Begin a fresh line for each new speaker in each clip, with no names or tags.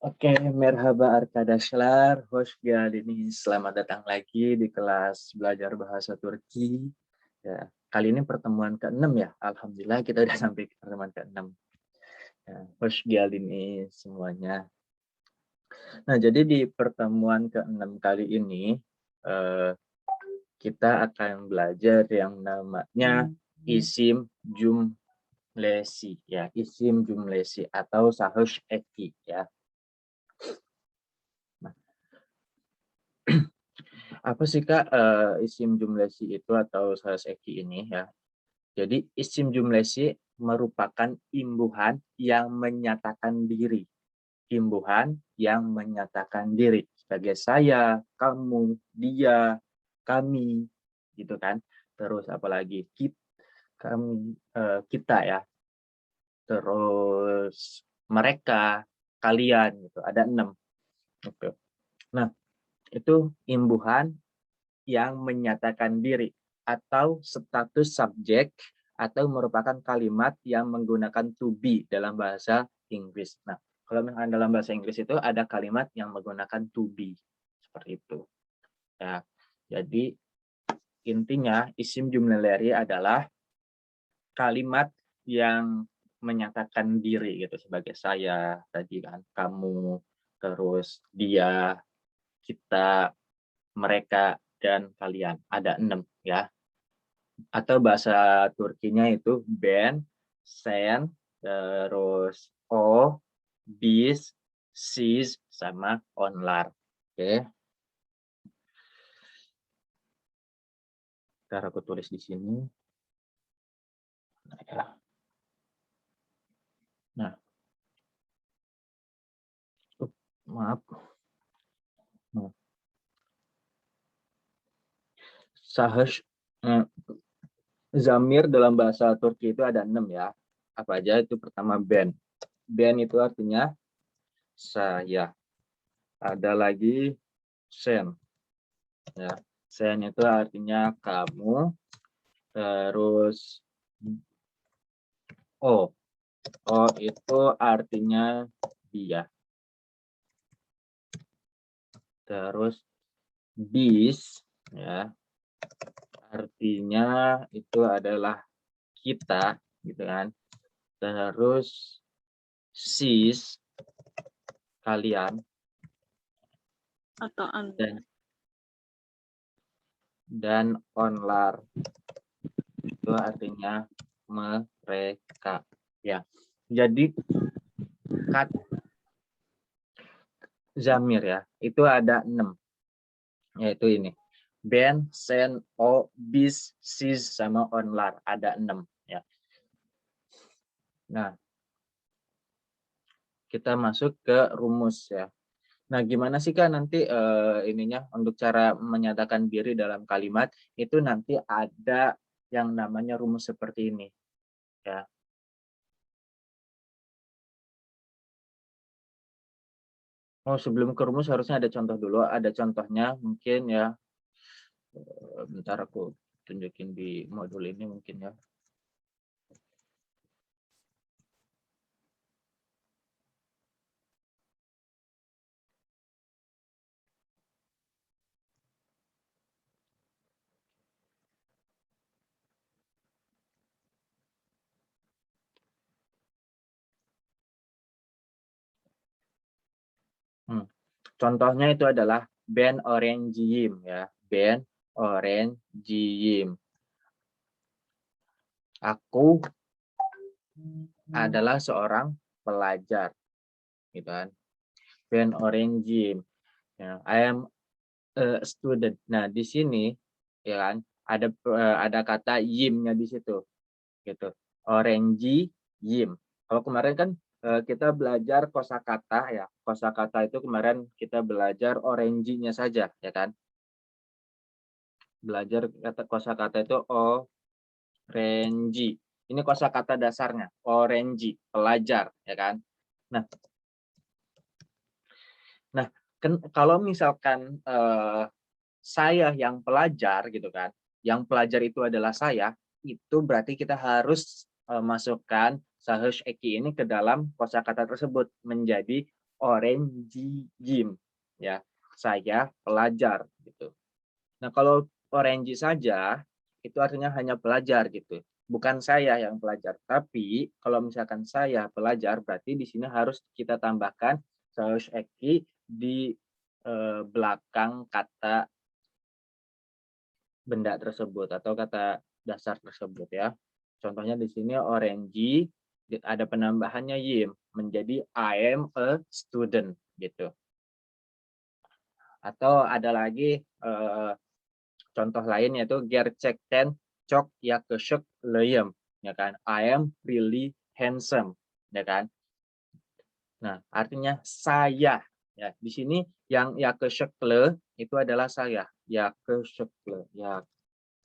Oke, merhaba Arkadaşlar, hoş geldiniz. Selamat datang lagi di kelas belajar bahasa Turki. Ya, kali ini pertemuan ke-6 ya. Alhamdulillah kita udah sampai ke pertemuan ke-6. Ya, hoş geldiniz semuanya. Nah, jadi di pertemuan ke-6 kali ini eh, kita akan belajar yang namanya isim jumlesi ya, isim jumlesi atau sahih eki ya. Apa sih Kak isim jumlesi itu atau sahih eki ini ya? Jadi isim jumlesi merupakan imbuhan yang menyatakan diri. Imbuhan yang menyatakan diri sebagai saya, kamu, dia, kami, gitu kan. Terus apalagi kita ya. Terus mereka, kalian gitu. Ada 6 gitu. Nah, itu imbuhan yang menyatakan diri atau status subjek atau merupakan kalimat yang menggunakan to be dalam bahasa Inggris. Nah, kalau misalkan dalam bahasa Inggris itu ada kalimat yang menggunakan to be seperti itu. Ya, jadi intinya isim jumlah adalah kalimat yang menyatakan diri gitu sebagai saya tadi kan, kamu, terus dia, kita, mereka, dan kalian. Ada 6 ya. Atau bahasa Turkinya itu ben, sen, terus o, bis, siz, sama onlar. Oke. Ntar aku tulis di sini. Nah, ya. Nah, maaf. Nah, Sahash, zamir dalam bahasa Turki itu ada 6 ya. Apa aja itu? Pertama ben. Ben itu artinya saya. Ada lagi sen. Ya. Sen itu artinya kamu. Terus O. O itu artinya dia. Terus bis ya. Artinya itu adalah kita gitu kan. Terus sis kalian
atau Anda.
Dan onlar itu artinya mereka ya. Jadi zamir ya, itu ada 6, yaitu ini. Ben, sen, o, bis, sis, sama onlar. Ada 6 ya. Nah, kita masuk ke rumus ya. Nah, gimana sih Kak nanti ininya untuk cara menyatakan diri dalam kalimat itu nanti ada yang namanya rumus seperti ini ya. Oh, sebelum ke rumus harusnya ada contoh dulu. Ada contohnya mungkin ya. Bentar aku tunjukin di modul ini mungkin ya. Contohnya itu adalah Ben Orangeyim ya. Ben Orangeyim. Aku adalah seorang pelajar, gitu kan. Ben Orangeyim. Ya, I am a student. Nah, di sini ya kan ada kata yimnya di situ, gitu. Orangeyim. Kalau kemarin kan kita belajar kosakata ya. Kosakata itu kemarin kita belajar orangey-nya saja, ya kan. Belajar kata kosakata itu orangey. Ini kosakata dasarnya, orangey, pelajar, ya kan. Nah, kalau misalkan saya yang pelajar gitu kan, yang pelajar itu adalah saya, itu berarti kita harus masukkan sahih eki ini ke dalam kosakata tersebut menjadi orange gym, ya. Saya pelajar gitu. Nah, kalau orange saja itu artinya hanya pelajar gitu. Bukan saya yang pelajar, tapi kalau misalkan saya pelajar berarti di sini harus kita tambahkan saus eki di belakang kata benda tersebut atau kata dasar tersebut ya. Contohnya di sini orange ada penambahannya yim menjadi I am a student gitu. Atau ada lagi contoh lain yaitu gerçekten çok yakışıklıyım ya kan. I am really handsome ya kan. Nah, artinya saya ya. Di sini yang yakışıklı itu adalah saya. Yakışıklı,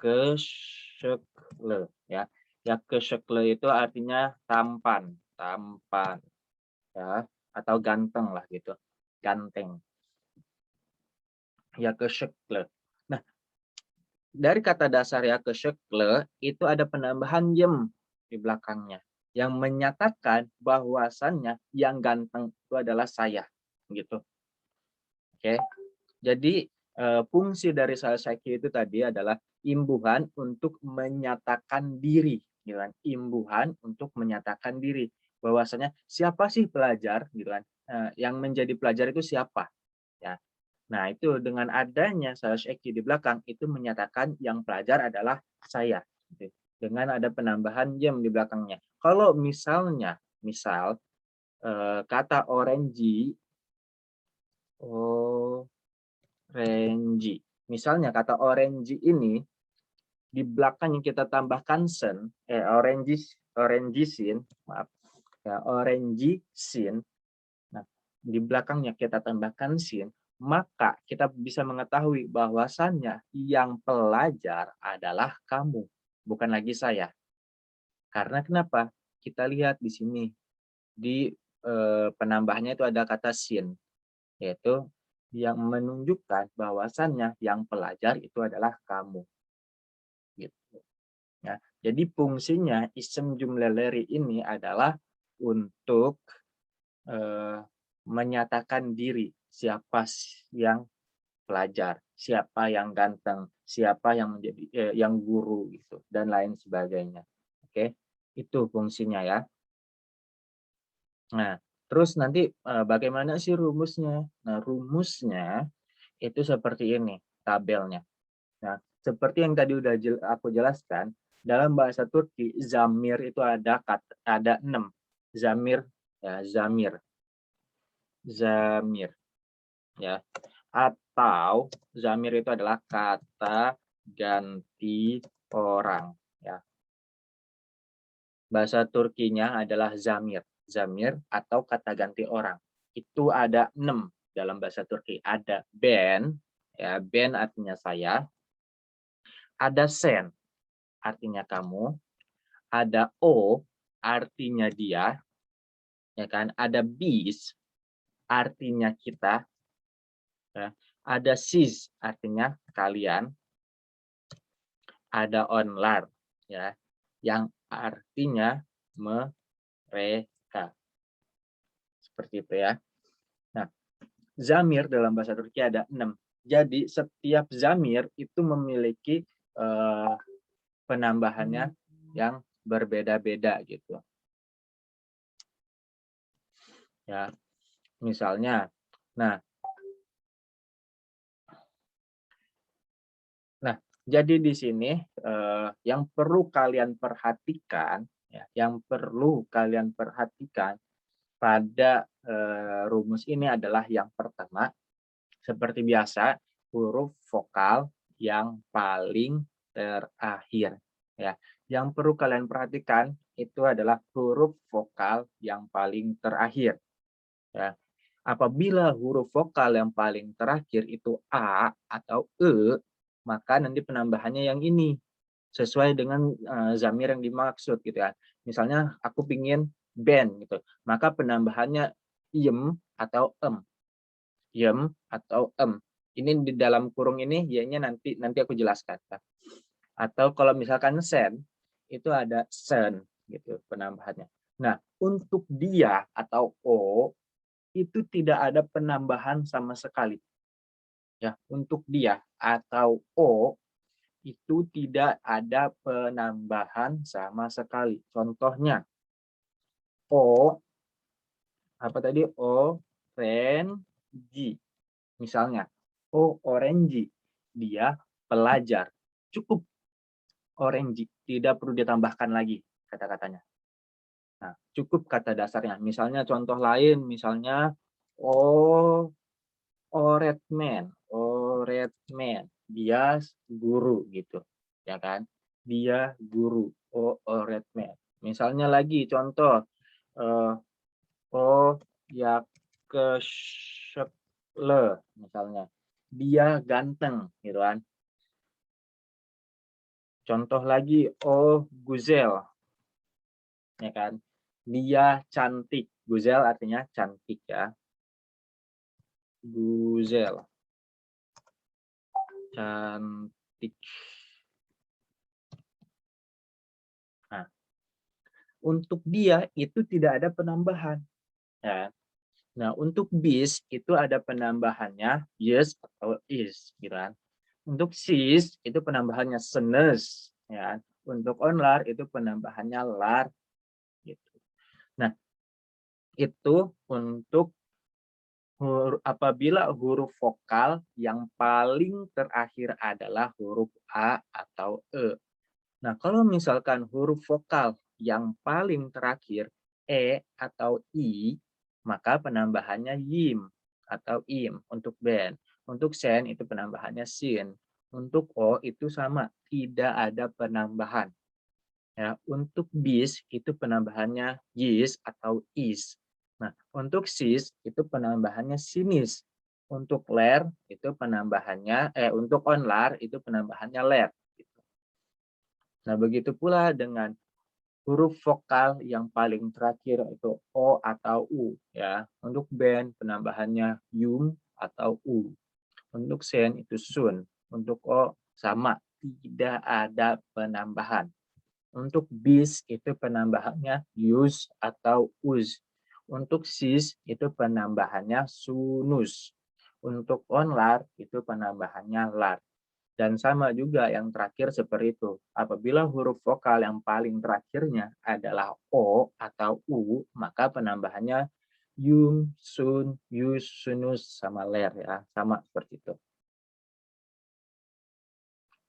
yakışıklı ya. Yakışıklı itu artinya tampan, tampan ya atau ganteng lah gitu. Ganteng. Yakışıklı. Nah, dari kata dasar yakışıklı itu ada penambahan yem di belakangnya yang menyatakan bahwasannya yang ganteng itu adalah saya gitu. Oke. Jadi fungsi dari salasaki itu tadi adalah imbuhan untuk menyatakan diri, gitu kan. Imbuhan untuk menyatakan diri bahwasanya siapa sih pelajar gitu kan. Yang menjadi pelajar itu siapa ya. Nah, itu dengan adanya salasaki di belakang itu menyatakan yang pelajar adalah saya gitu. Dengan ada penambahan jem di belakangnya. Kalau misalnya kata orange orange. Misalnya kata orange ini di belakangnya kita tambahkan sen, orange sin, maaf ya, orange sin. Nah, di belakangnya kita tambahkan sin, maka kita bisa mengetahui bahwasannya yang pelajar adalah kamu, bukan lagi saya. Karena kenapa? Kita lihat di sini di penambahnya itu ada kata sin, yaitu yang menunjukkan bahwasannya yang pelajar itu adalah kamu. Gitu. Ya, jadi fungsinya isim jumlah ini adalah untuk menyatakan diri siapa yang pelajar, siapa yang ganteng, siapa yang menjadi yang guru gitu dan lain sebagainya. Oke, itu fungsinya ya. Nah, terus nanti bagaimana sih rumusnya? Nah, rumusnya itu seperti ini tabelnya. Nah, seperti yang tadi udah aku jelaskan, dalam bahasa Turki zamir itu ada 6. Zamir ya, zamir ya. Atau zamir itu adalah kata ganti orang ya. Bahasa Turkinya adalah zamir. Zamir atau kata ganti orang. Itu ada 6 dalam bahasa Turki. Ada ben, ya, ben artinya saya. Ada sen, artinya kamu. Ada o, artinya dia. Ya kan? Ada bis, artinya kita. Ya. Ada siz, artinya kalian. Ada onlar, ya, yang artinya mereka. Seperti itu ya. Nah, zamir dalam bahasa Turki ada 6. Jadi setiap zamir itu memiliki penambahannya yang berbeda-beda gitu. Ya, misalnya, nah, jadi di sini yang perlu kalian perhatikan, ya, yang perlu kalian perhatikan pada rumus ini adalah yang pertama, seperti biasa, huruf vokal yang paling terakhir. Ya, yang perlu kalian perhatikan itu adalah huruf vokal yang paling terakhir. Ya, apabila huruf vokal yang paling terakhir itu a atau e, maka nanti penambahannya yang ini sesuai dengan zamir yang dimaksud gitu ya. Misalnya aku pingin ben gitu, maka penambahannya iem atau em. Iem atau em. Ini di dalam kurung ini y-nya nanti aku jelaskan. Atau kalau misalkan sen itu ada sen gitu penambahannya. Nah, untuk dia atau o itu tidak ada penambahan sama sekali. Ya, untuk dia atau O itu tidak ada penambahan sama sekali. Contohnya O apa tadi? Orange. Misalnya, orange. Dia pelajar. Cukup orange, tidak perlu ditambahkan lagi kata-katanya. Nah, cukup kata dasarnya. Misalnya contoh lain, misalnya oh red man, dia guru gitu, ya kan? Dia guru, red man. Misalnya lagi contoh, eh, oh ya le, misalnya, dia ganteng, gitu kan? Contoh lagi, oh Guzel, ya kan? Dia cantik, Guzel artinya cantik ya. Guzel, cantik. Nah, untuk dia itu tidak ada penambahan. Ya. Nah, untuk bis itu ada penambahannya yes atau is, gitu kan. Untuk sis itu penambahannya senes, ya. Untuk onlar itu penambahannya lar, gitu. Nah, itu untuk apabila huruf vokal yang paling terakhir adalah huruf A atau E. Nah, kalau misalkan huruf vokal yang paling terakhir E atau I, maka penambahannya yim atau im untuk ben. Untuk sen itu penambahannya sin. Untuk o itu sama, tidak ada penambahan. Ya, untuk bis itu penambahannya yis atau is. Nah, untuk sis itu penambahannya sinis. Untuk ler itu penambahannya untuk onlar itu penambahannya ler. Nah, begitu pula dengan huruf vokal yang paling terakhir itu O atau U ya. Untuk ben penambahannya yum atau U. Untuk sen itu sun. Untuk O sama, tidak ada penambahan. Untuk bis itu penambahannya use atau uz. Untuk sis itu penambahannya sunus. Untuk onlar itu penambahannya lar. Dan sama juga yang terakhir seperti itu. Apabila huruf vokal yang paling terakhirnya adalah O atau U, maka penambahannya yum, sun, yus, sunus, sama ler ya. Sama seperti itu.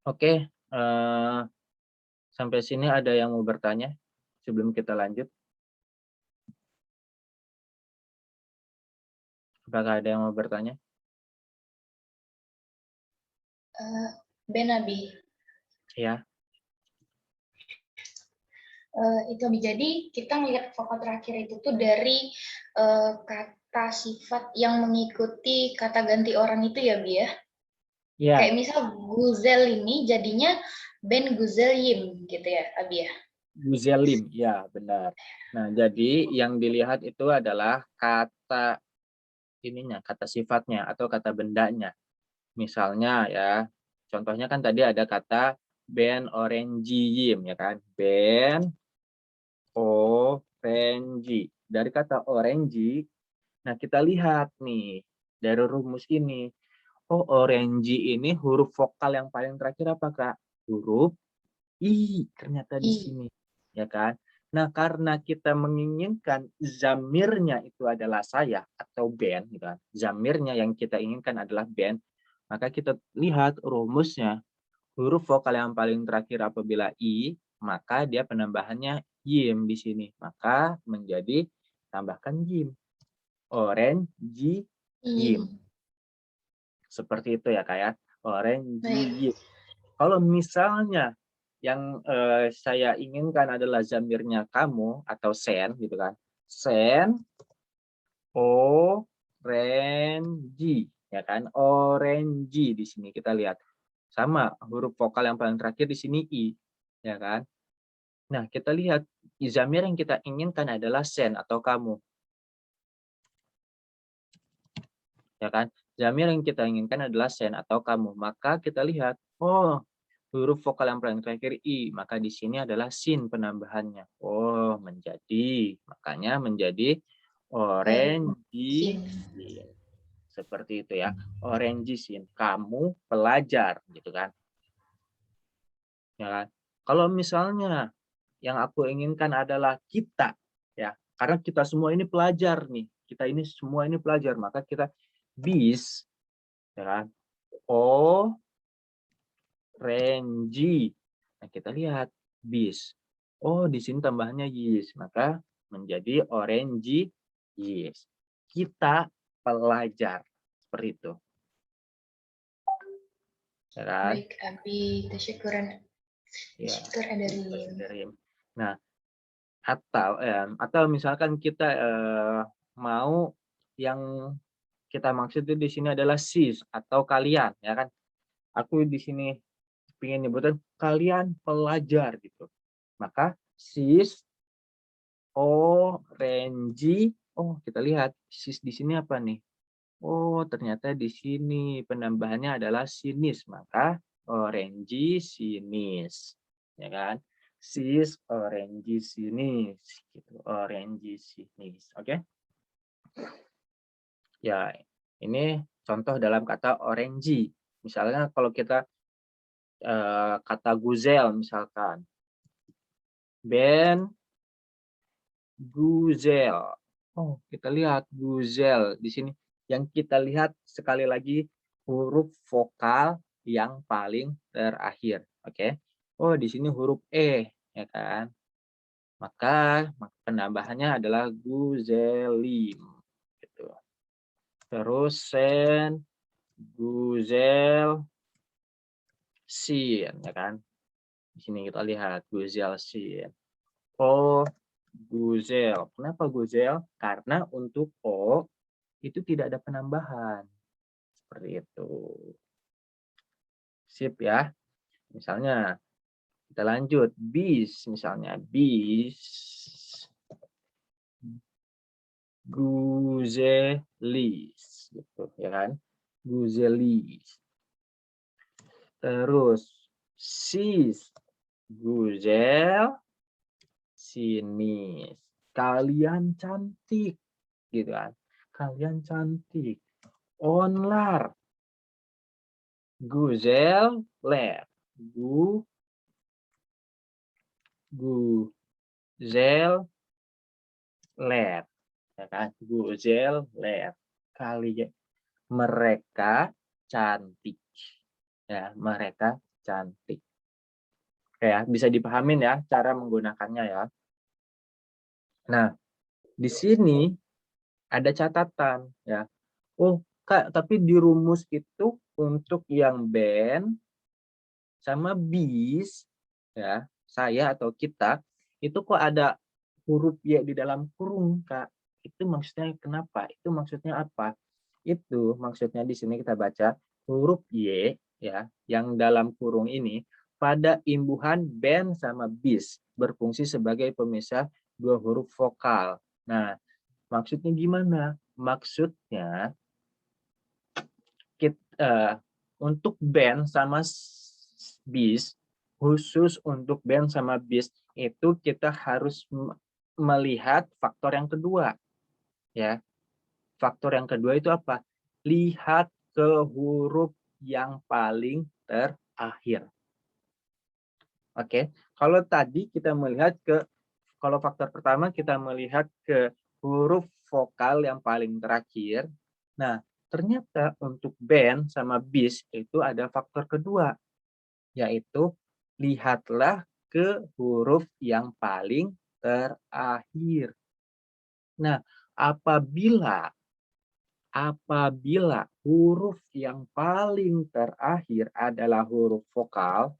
Oke, sampai sini ada yang mau bertanya sebelum kita lanjut? Apakah ada yang mau bertanya?
Benabi.
Ya.
Itu jadi kita melihat vokal terakhir itu tuh dari kata sifat yang mengikuti kata ganti orang itu ya, Bi ya?
Ya.
Kayak misal Guzel ini jadinya Ben Guzelim gitu ya, Abi ya?
Guzelim, ya benar. Nah, jadi yang dilihat itu adalah kata ininya, kata sifatnya atau kata bendanya. Misalnya ya, contohnya kan tadi ada kata Ben Orangeyim ya kan? Ben Orange. Dari kata orange, nah kita lihat nih dari rumus ini. Oh, orange ini huruf vokal yang paling terakhir apa, Kak? Huruf I ternyata di sini, ya kan? Nah, karena kita menginginkan zamirnya itu adalah saya atau Ben, gitu kan? Zamirnya yang kita inginkan adalah Ben, maka kita lihat rumusnya. Huruf vokal yang paling terakhir apabila I, maka dia penambahannya yim di sini. Maka menjadi tambahkan yim. Orange, yim. Seperti itu ya, Kak ya. Orange, yim. Kalau misalnya yang saya inginkan adalah zamirnya kamu atau sen gitu kan. Sen, orange, ya kan? Orange di sini kita lihat. Sama huruf vokal yang paling terakhir di sini i, ya kan? Nah, kita lihat zamir yang kita inginkan adalah sen atau kamu. Ya kan? Zamir yang kita inginkan adalah sen atau kamu. Maka kita lihat, oh, huruf vokal yang paling terakhir i, maka di sini adalah sin penambahannya. Oh, menjadi. Makanya menjadi Orange
Sin.
sin. Seperti itu ya. Orange sin. Kamu pelajar gitu kan. Ya kan? Kalau misalnya yang aku inginkan adalah kita ya. Karena kita semua ini pelajar nih. Kita ini semua ini pelajar, maka kita bis ya kan. Orange. Nah, kita lihat bis. Oh, di sini tambahannya yis, maka menjadi orange yis. Kita pelajar seperti itu. Ya kan?
Baik, Abi. Tasyukuran.
Ya.
Tasyukur Adarim.
Nah, atau misalkan kita mau yang kita maksud itu di sini adalah sis atau kalian, ya kan? Aku di sini ingin nyebutin kalian pelajar gitu. Maka sis orange. Oh, kita lihat sis di sini apa nih? Oh, ternyata di sini penambahannya adalah sinis, maka orange sinis, ya kan? Sis orange sinis, gitu. Orange sinis, oke? Ya, ini contoh dalam kata orange. Misalnya kalau kita kata guzel, misalkan Ben Guzel. Oh, kita lihat Guzel di sini. Yang kita lihat sekali lagi huruf vokal yang paling terakhir. Oke. Oh, di sini huruf E, ya kan? Maka penambahannya adalah Guzelim. Gitu. Terus sen, Guzel, sin, ya kan? Di sini kita lihat Guzel sin. Oh, Guzel. Kenapa Guzel? Karena untuk O itu tidak ada penambahan. Seperti itu. Sip ya. Misalnya kita lanjut. Bis misalnya. Bis. Guzelis. Gitu ya kan. Guzelis. Terus sis. Guzel. Sinis. Kalian cantik. Gitu kan. Kalian cantik. Onlar. Guzel ler. Guzel ler. Ya kan? Guzel ler. Kalian mereka cantik. Ya, mereka cantik. Oke ya, bisa dipahamin ya cara menggunakannya ya. Nah, di sini ada catatan ya. Oh, Kak, tapi di rumus itu untuk yang band sama bis ya, saya atau kita itu kok ada huruf Y di dalam kurung, Kak. Itu maksudnya kenapa? Itu maksudnya apa? Itu maksudnya di sini kita baca huruf Y ya, yang dalam kurung ini pada imbuhan band sama bis berfungsi sebagai pemisah dua huruf vokal. Nah, maksudnya gimana? Maksudnya untuk band sama bis, khusus untuk band sama bis itu kita harus melihat faktor yang kedua ya. Faktor yang kedua itu apa? Lihat ke huruf yang paling terakhir. Oke. Kalau tadi kita melihat kalau faktor pertama kita melihat ke huruf vokal yang paling terakhir. Nah, ternyata untuk band sama bis itu ada faktor kedua, yaitu lihatlah ke huruf yang paling terakhir. Nah, apabila huruf yang paling terakhir adalah huruf vokal,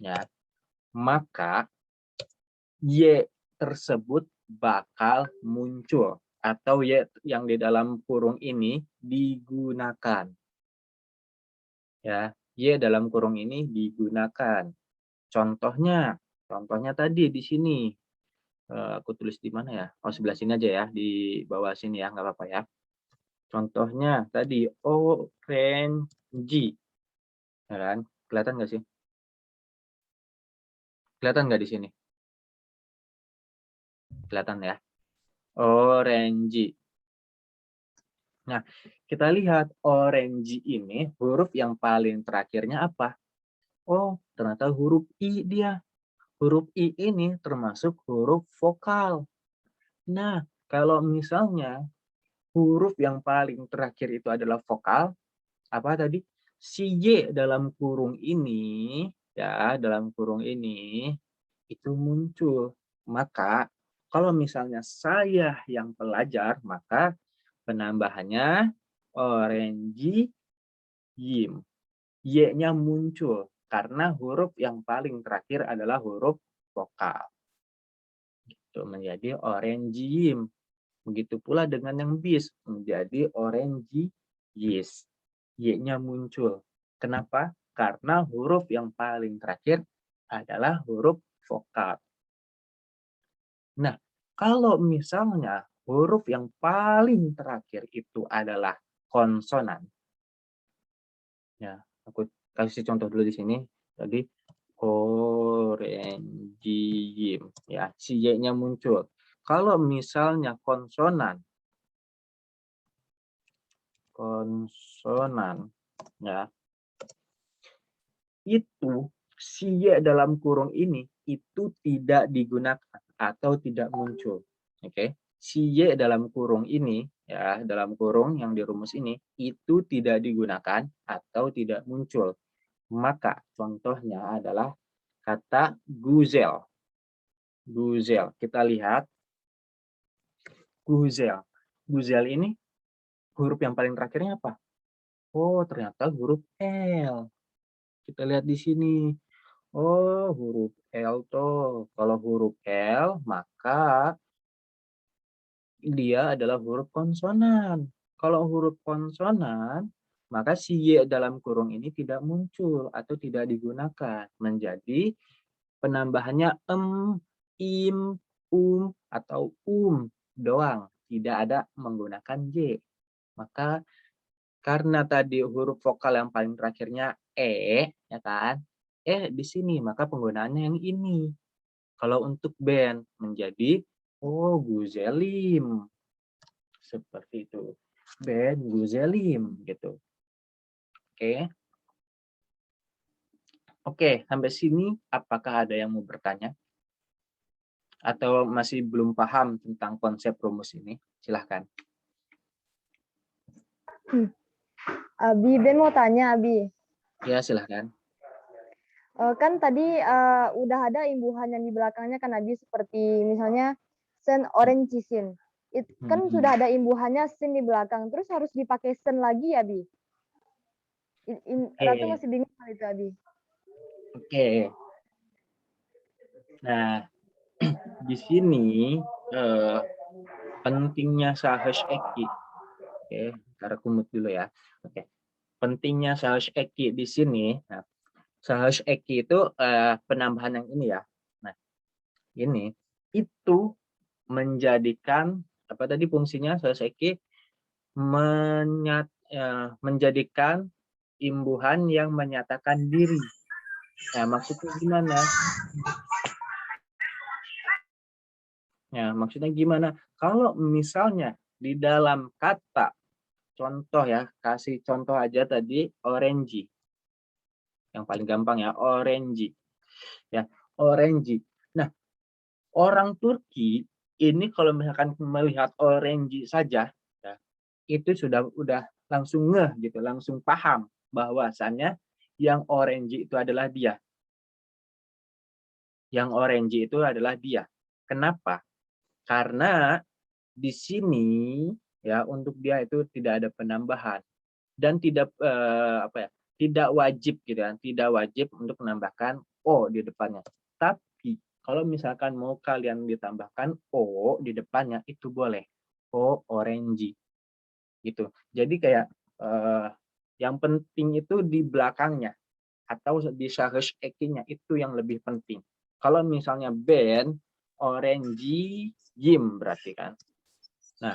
ya, maka Y tersebut bakal muncul atau Y yang di dalam kurung ini digunakan. Ya, Y dalam kurung ini digunakan. Contohnya tadi di sini. Aku tulis di mana ya? Oh, sebelah sini aja ya, di bawah sini ya, nggak apa-apa ya. Contohnya tadi orange, ya kan? Kelihatan nggak sih? Kelihatan nggak di sini? Kelihatan ya? Orange. Nah, kita lihat orange ini huruf yang paling terakhirnya apa? Oh, ternyata huruf I dia. Huruf I ini termasuk huruf vokal. Nah, kalau misalnya huruf yang paling terakhir itu adalah vokal, apa tadi? Si Y dalam kurung ini, ya, dalam kurung ini, itu muncul. Maka, kalau misalnya saya yang pelajar, maka penambahannya orange yim. Y-nya muncul karena huruf yang paling terakhir adalah huruf vokal. Itu menjadi orange yim. Begitu pula dengan yang bis menjadi orange yes. Y-nya muncul. Kenapa? Karena huruf yang paling terakhir adalah huruf vokal. Nah, kalau misalnya huruf yang paling terakhir itu adalah konsonan. Ya, aku kasih contoh dulu di sini. Tadi orangium, ya, si Y-nya muncul. Kalau misalnya konsonan, ya, itu si Y dalam kurung ini itu tidak digunakan atau tidak muncul. Oke, si Y dalam kurung ini, ya, dalam kurung yang di rumus ini itu tidak digunakan atau tidak muncul. Maka contohnya adalah kata guzel. Guzel. Kita lihat guzel. Guzel ini huruf yang paling terakhirnya apa? Oh, ternyata huruf L. Kita lihat di sini. Oh, huruf L tuh. Kalau huruf L, maka dia adalah huruf konsonan. Kalau huruf konsonan, maka si Y dalam kurung ini tidak muncul atau tidak digunakan. Menjadi penambahannya im, atau doang. Tidak ada menggunakan Y. Maka karena tadi huruf vokal yang paling terakhirnya ya kan? Di sini, maka penggunaannya yang ini. Kalau untuk band menjadi guzelim. Seperti itu. Band guzelim gitu. Oke. Oke, sampai sini apakah ada yang mau bertanya? Atau masih belum paham tentang konsep rumus ini? Silahkan.
Abi, Ben mau tanya, Abi.
Ya, silahkan.
Kan tadi udah ada imbuhan yang di belakangnya kan, Abi, seperti misalnya sen orange sin. Kan sudah ada imbuhannya sin di belakang, terus harus dipakai sen lagi, Abi. Ratu masih bingung hal itu, Abi.
Oke. Nah, di sini pentingnya Sahash Eki. Oke, ntar aku mute dulu ya. Oke. Pentingnya Sahash Eki di sini. Nah, Sahash Eki itu penambahan yang ini ya. Nah, ini itu menjadikan apa tadi fungsinya Sahash Eki menjadikan imbuhan yang menyatakan diri. Nah, maksudnya gimana? Ya, maksudnya gimana? Kalau misalnya di dalam kata, contoh ya, kasih contoh aja tadi orange. Yang paling gampang ya, orange. Ya, orange. Nah, orang Turki ini kalau misalkan melihat orange saja, ya, itu sudah langsung ngeh gitu, langsung paham bahwasannya yang orange itu adalah dia. Yang orange itu adalah dia. Kenapa? Karena di sini ya untuk dia itu tidak ada penambahan dan tidak tidak wajib gitu kan, tidak wajib untuk menambahkan o di depannya. Tapi kalau misalkan mau kalian ditambahkan o di depannya itu boleh, o orange gitu. Jadi kayak yang penting itu di belakangnya atau di Sahash Eki-nya itu yang lebih penting. Kalau misalnya band orange yim berarti kan. Nah,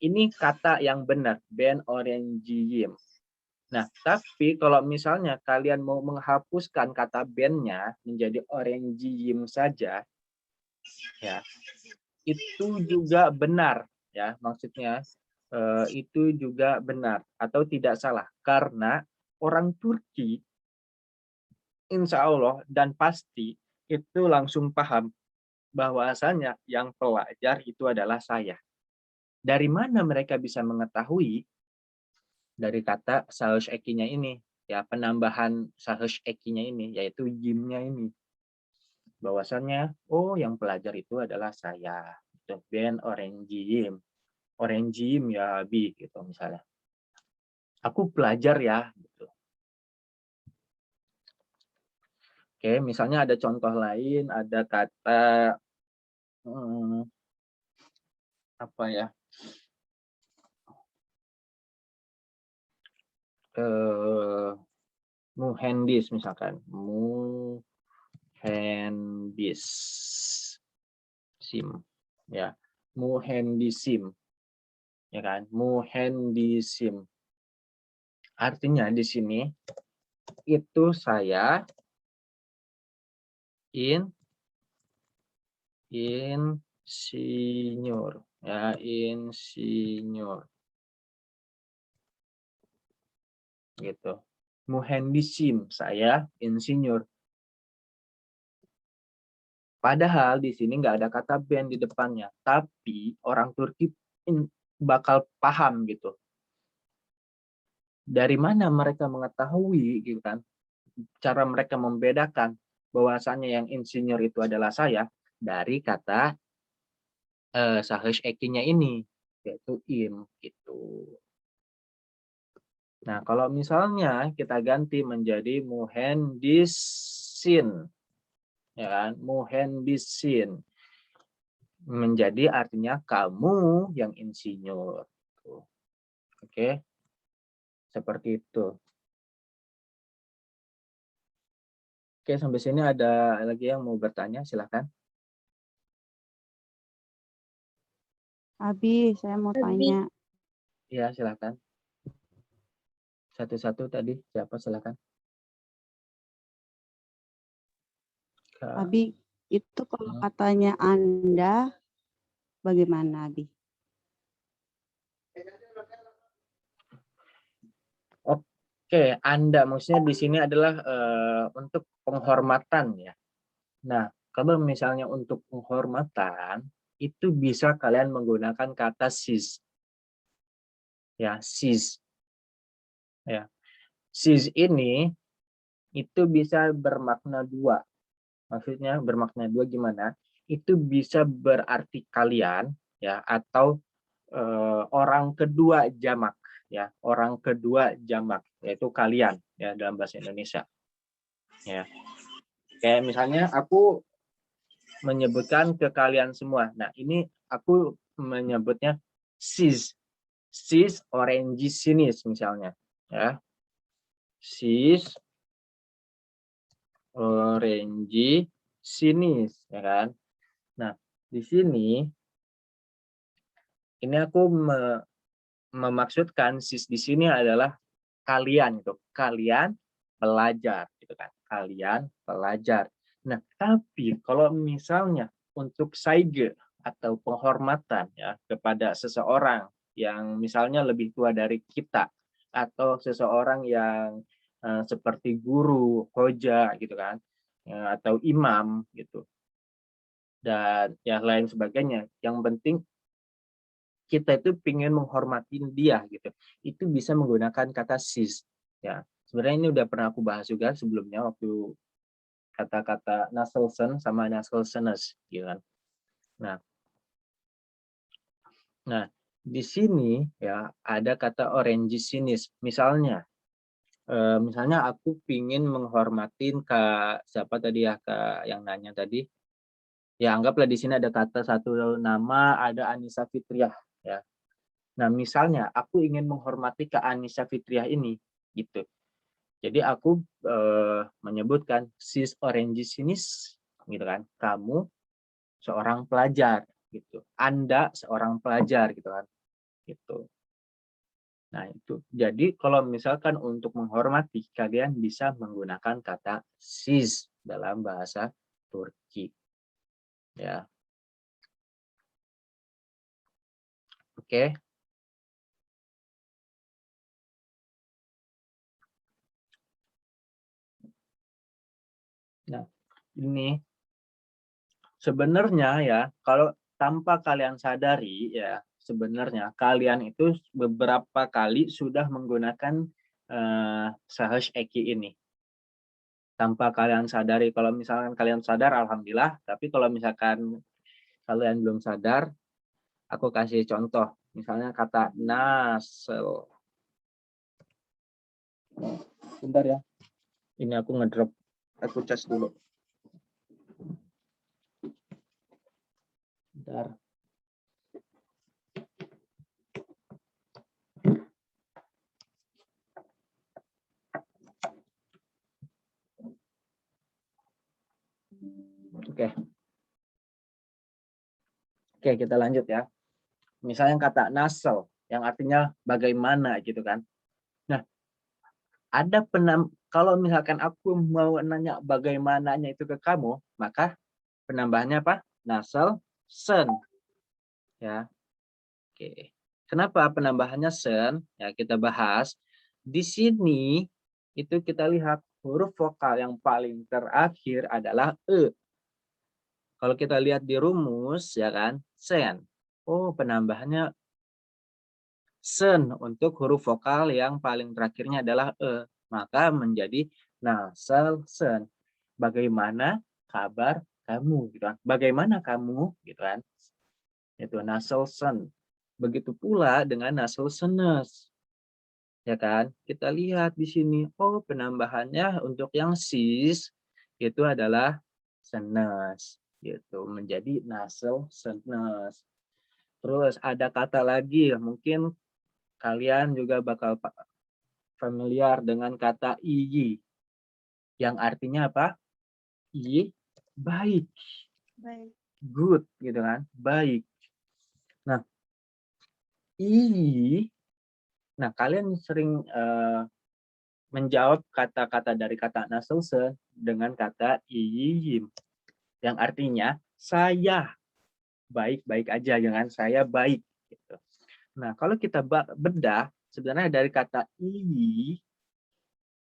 ini kata yang benar, band orange yim. Nah, tapi kalau misalnya kalian mau menghapuskan kata bandnya menjadi orange yim saja, ya, itu juga benar, ya, maksudnya itu juga benar atau tidak salah, karena orang Turki insya Allah dan pasti itu langsung paham bahwasanya yang pelajar itu adalah saya. Dari mana mereka bisa mengetahui? Dari kata saus ekinya ini, ya, penambahan saus ekinya ini, yaitu jimnya ini. Bahwasannya, oh, yang pelajar itu adalah saya. Itu ben orange jim ya bi gitu misalnya. Aku pelajar ya gitu. Oke, misalnya ada contoh lain, ada kata apa ya? Muhendis misalkan. Muhendis sim, ya. Muhendisim, ya kan? Muhendisim. Artinya di sini itu saya insinyur, ya, insinyur. Gitu. Muhendisim, saya insinyur. Padahal di sini nggak ada kata ben di depannya, tapi orang Turki bakal paham gitu. Dari mana mereka mengetahui gitu kan? Cara mereka membedakan bahwasannya yang insinyur itu adalah saya dari kata sahesh ekinya ini, yaitu gitu. Nah, kalau misalnya kita ganti menjadi muhendisin, ya kan? Muhendisin menjadi artinya kamu yang insinyur. Oke, seperti itu. Oke, sampai sini ada lagi yang mau bertanya, silakan.
Abi, saya mau tanya.
Ya, silakan. Satu-satu tadi, siapa silakan.
Abi, itu kalau katanya Anda, bagaimana Abi?
Oke, Anda maksudnya di sini adalah untuk penghormatan ya. Nah, kalau misalnya untuk penghormatan itu bisa kalian menggunakan kata sis. Ya, sis. Ya. Sis ini itu bisa bermakna dua. Maksudnya bermakna dua gimana? Itu bisa berarti kalian ya atau orang kedua jamak ya, orang kedua jamak yaitu kalian ya dalam bahasa Indonesia. Ya. Kayak misalnya aku menyebutkan ke kalian semua. Nah, ini aku menyebutnya sis. Sis orange sinis misalnya, ya. Sis orange sinis, ya kan? Nah, di sini ini aku memaksudkan sis di sini adalah kalian gitu. Kalian pelajar gitu kan. Kalian pelajar. Nah, tapi kalau misalnya untuk saige atau penghormatan ya kepada seseorang yang misalnya lebih tua dari kita atau seseorang yang seperti guru, hoja gitu kan, atau imam gitu. Dan yang lain sebagainya. Yang penting kita itu ingin menghormati dia gitu. Itu bisa menggunakan kata sis. Ya, sebenarnya ini udah pernah aku bahas juga sebelumnya waktu kata-kata Nasselsen sama Nasselsenes, gitu kan. Nah, di sini ya ada kata orange sinis. Misalnya aku pingin menghormatin Kak siapa tadi ya, Kak yang nanya tadi. Ya anggaplah di sini ada kata satu nama, ada Anissa Fitriah ya. Nah, misalnya aku ingin menghormati Kak Anissa Fitriah ini gitu. Jadi aku menyebutkan sis orange sinis gitu kan. Kamu seorang pelajar gitu. Anda seorang pelajar gitu kan. Gitu. Nah, itu. Jadi kalau misalkan untuk menghormati kalian bisa menggunakan kata sis dalam bahasa Turki. Ya. Oke. Nah, ini sebenarnya ya, kalau tanpa kalian sadari ya, sebenarnya kalian itu beberapa kali sudah menggunakan Sahash Eki ini. Tanpa kalian sadari, kalau misalkan kalian sadar, alhamdulillah. Tapi kalau misalkan kalian belum sadar, aku kasih contoh. Misalnya kata nasel. Bentar ya. Ini aku ngedrop. Aku cas dulu. Bentar. Oke. Oke, kita lanjut ya. Misalnya kata nasel, yang artinya bagaimana gitu kan. Nah, ada kalau misalkan aku mau nanya bagaimananya itu ke kamu, maka penambahannya apa? Nasel sen. Ya. Oke. Kenapa penambahannya sen? Ya, kita bahas. Di sini itu kita lihat huruf vokal yang paling terakhir adalah e. Kalau kita lihat di rumus ya kan, sen. Oh, penambahannya sen untuk huruf vokal yang paling terakhirnya adalah e. Maka menjadi nasal sen. Bagaimana kabar kamu gitu kan? Bagaimana kamu gitu kan? Itu nasal sen. Begitu pula dengan nasal senes. Ya kan? Kita lihat di sini, oh penambahannya untuk yang sis itu adalah senes gitu, menjadi nasal senes. Terus ada kata lagi, mungkin kalian juga bakal familiar dengan kata iyi, yang artinya apa? I, baik,
Baik.
good gitu kan, baik. Nah, iyi, nah kalian sering menjawab kata-kata dari kata naselse dengan kata iyim, yang artinya saya baik-baik aja, jangan saya baik gitu. Nah, kalau kita bedah, sebenarnya dari kata iyi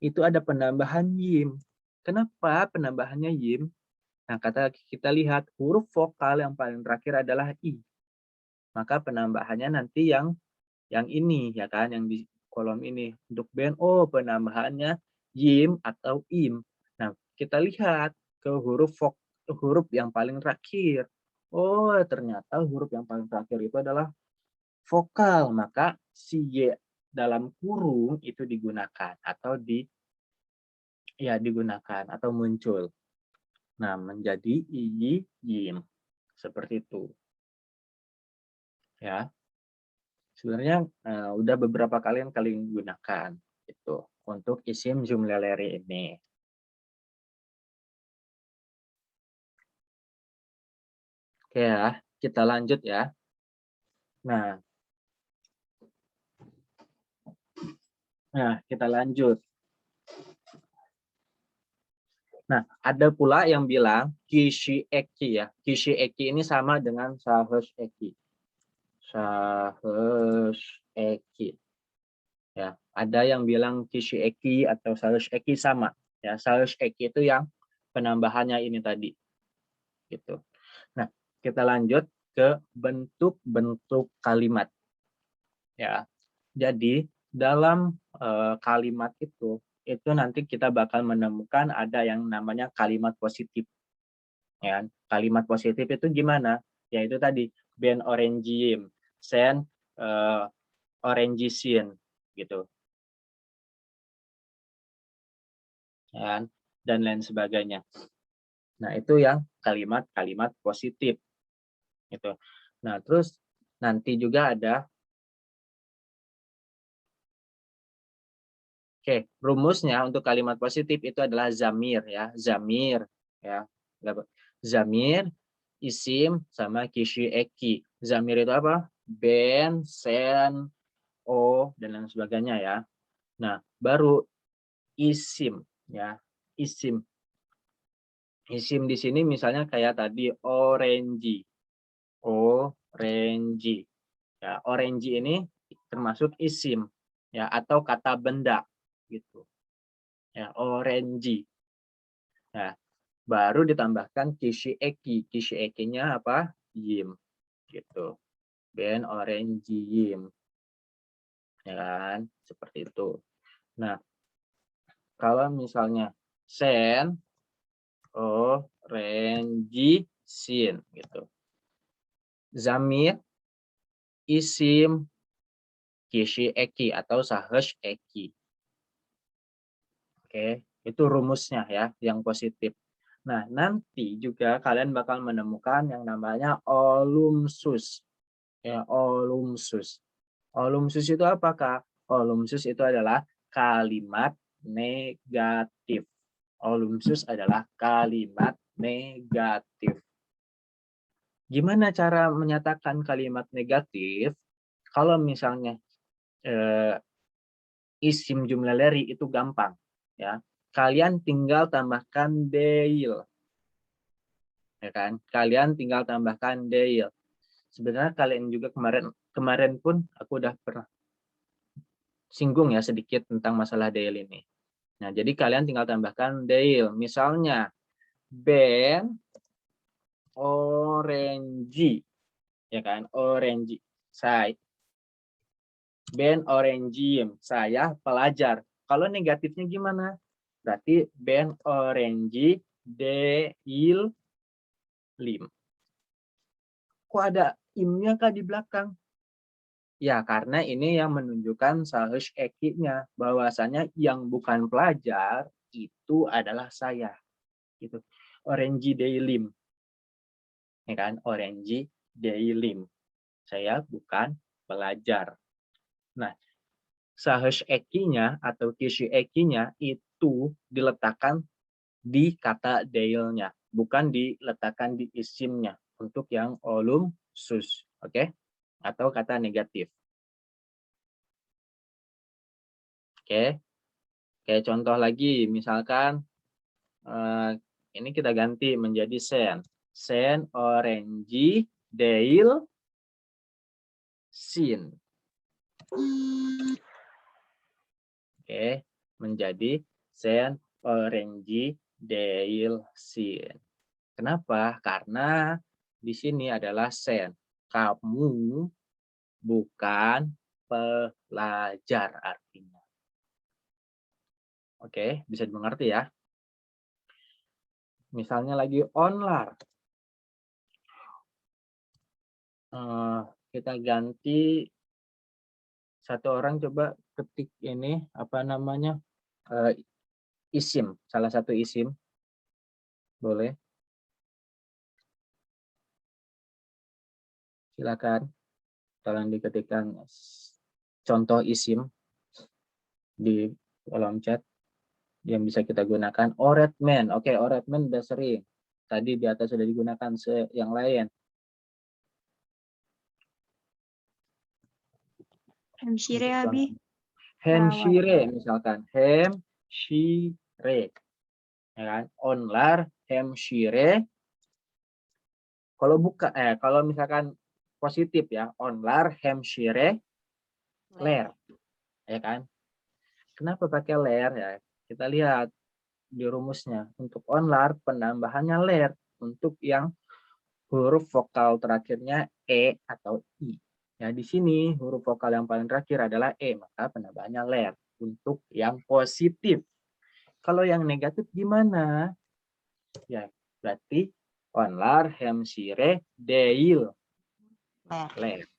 itu ada penambahan yim. Kenapa penambahannya yim? Nah, kita lihat huruf vokal yang paling terakhir adalah i. Maka penambahannya nanti yang ini ya kan, yang di kolom ini. Untuk BNO penambahannya yim atau im. Nah, kita lihat ke huruf yang paling terakhir. Oh, ternyata huruf yang paling terakhir itu adalah vokal, maka si y dalam kurung itu digunakan atau digunakan atau muncul. Nah, menjadi iyi yim. Seperti itu. Ya. Sebenarnya udah beberapa kali yang kalian gunakan itu untuk isim jumlaleri ini. Oke ya, kita lanjut ya. Nah, kita lanjut. Nah, ada pula yang bilang kishi eki ya. Kishi eki ini sama dengan sahesh eki. Sahesh eki. Ya, ada yang bilang kishi eki atau sahesh eki sama. Ya, sahesh eki itu yang penambahannya ini tadi. Gitu. Nah, kita lanjut ke bentuk-bentuk kalimat. Ya. Jadi, dalam kalimat itu nanti kita bakal menemukan ada yang namanya kalimat positif. Ya, kalimat positif itu gimana? Yaitu tadi ben orangium, sen orangisin gitu. Ya, dan lain sebagainya. Nah, itu yang kalimat-kalimat positif. Gitu. Nah, terus nanti juga ada rumusnya untuk kalimat positif itu adalah zamir ya, zamir ya. Zamir, isim sama kishi eki. Zamir itu apa? Ben, sen, o dan lain sebagainya ya. Nah, baru isim ya, isim. Isim di sini misalnya kayak tadi orange. Orange. Ya, orange ini termasuk isim ya atau kata benda gitu. Ya, orange. Ya, baru ditambahkan kishieki. Kishieki-nya apa? Yim gitu. Ben orange yim. Ya kan? Seperti itu. Nah, kalau misalnya sen orange sin gitu. Zamir isim kishieki atau eki. Oke, itu rumusnya ya, yang positif. Nah, nanti juga kalian bakal menemukan yang namanya olumsus. Ya, olumsus. Olumsus itu apakah? Olumsus itu adalah kalimat negatif. Olumsus adalah kalimat negatif. Gimana cara menyatakan kalimat negatif? Kalau misalnya isim jumlah leri itu gampang, ya. Kalian tinggal tambahkan deil, ya kan? Kalian tinggal tambahkan deil. Sebenarnya kalian juga kemarin pun aku udah pernah singgung ya sedikit tentang masalah deil ini. Nah, jadi kalian tinggal tambahkan deil. Misalnya Ben orange, ya kan? Orange. Ben orange, saya pelajar. Kalau negatifnya gimana? Berarti Ben orange deil lim. Kok ada imnya kah di belakang? Ya, karena ini yang menunjukkan sahush eki-nya. Bahwasanya yang bukan pelajar itu adalah saya. Gitu. Orange deilim. Ya kan? Orange deilim. Saya bukan pelajar. Nah, sahush eki-nya atau kishi eki-nya itu diletakkan di kata deilnya, bukan diletakkan di isimnya untuk yang olum sus, oke? Atau kata negatif. Oke. Kayak contoh lagi, misalkan ini kita ganti menjadi sen. Sen orange deil sin. Oke, menjadi sen orange deil sin. Kenapa? Karena di sini adalah sen. Kamu bukan pelajar artinya. Oke, bisa dimengerti ya. Misalnya lagi onlar. Kita ganti satu orang coba ketik ini apa namanya isim, salah satu isim. Boleh. Silakan. Tolong diketikkan contoh isim di kolom chat yang bisa kita gunakan. Oretman. Oke, oretman udah sering. Tadi di atas sudah digunakan yang lain.
Hemshire Abi.
Hemshire misalkan. Hemshire. Ya kan? Onlar hemshire. Kalau misalkan positif ya, onlar hemshire ler. Ya kan? Kenapa pakai ler ya? Kita lihat di rumusnya. Untuk onlar penambahannya ler untuk yang huruf vokal terakhirnya e atau i. Ya, di sini huruf vokal yang paling terakhir adalah e, maka penambahannya ler untuk yang positif. Kalau yang negatif gimana? Ya, berarti onlar hemshire deil ler.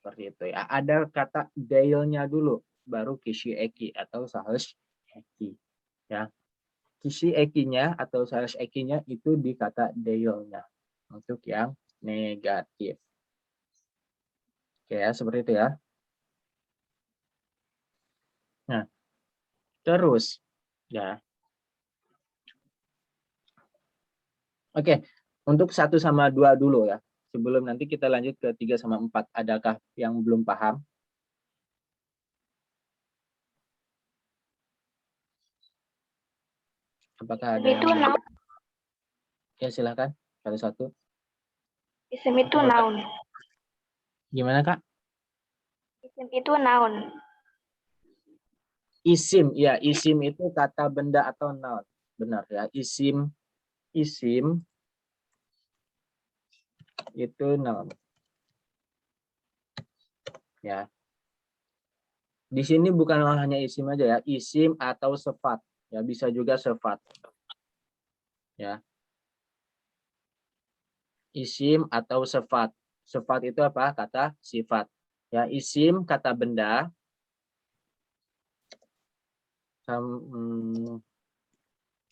Seperti itu ya. Ada kata deilnya dulu, baru kishi eki atau sahush eki. Ya, kishi ekinya atau sahush ekinya itu di kata deilnya untuk yang negatif. Oke ya, seperti itu ya. Nah, terus ya. Oke, untuk 1 sama 2 dulu ya. Sebelum nanti kita lanjut ke 3 sama 4. Adakah yang belum paham? Apakah ada
Itu
yang...
noun.
Ya, silakan. Satu-satu.
Isim itu noun.
Gimana, Kak?
Isim itu noun.
Isim, ya, isim itu kata benda atau noun. Benar ya, isim itu noun. Ya. Di sini bukan hanya isim aja ya, isim atau sifat. Ya, bisa juga sifat. Ya. Isim atau sifat. Sifat itu apa? Kata sifat. Ya, isim kata benda.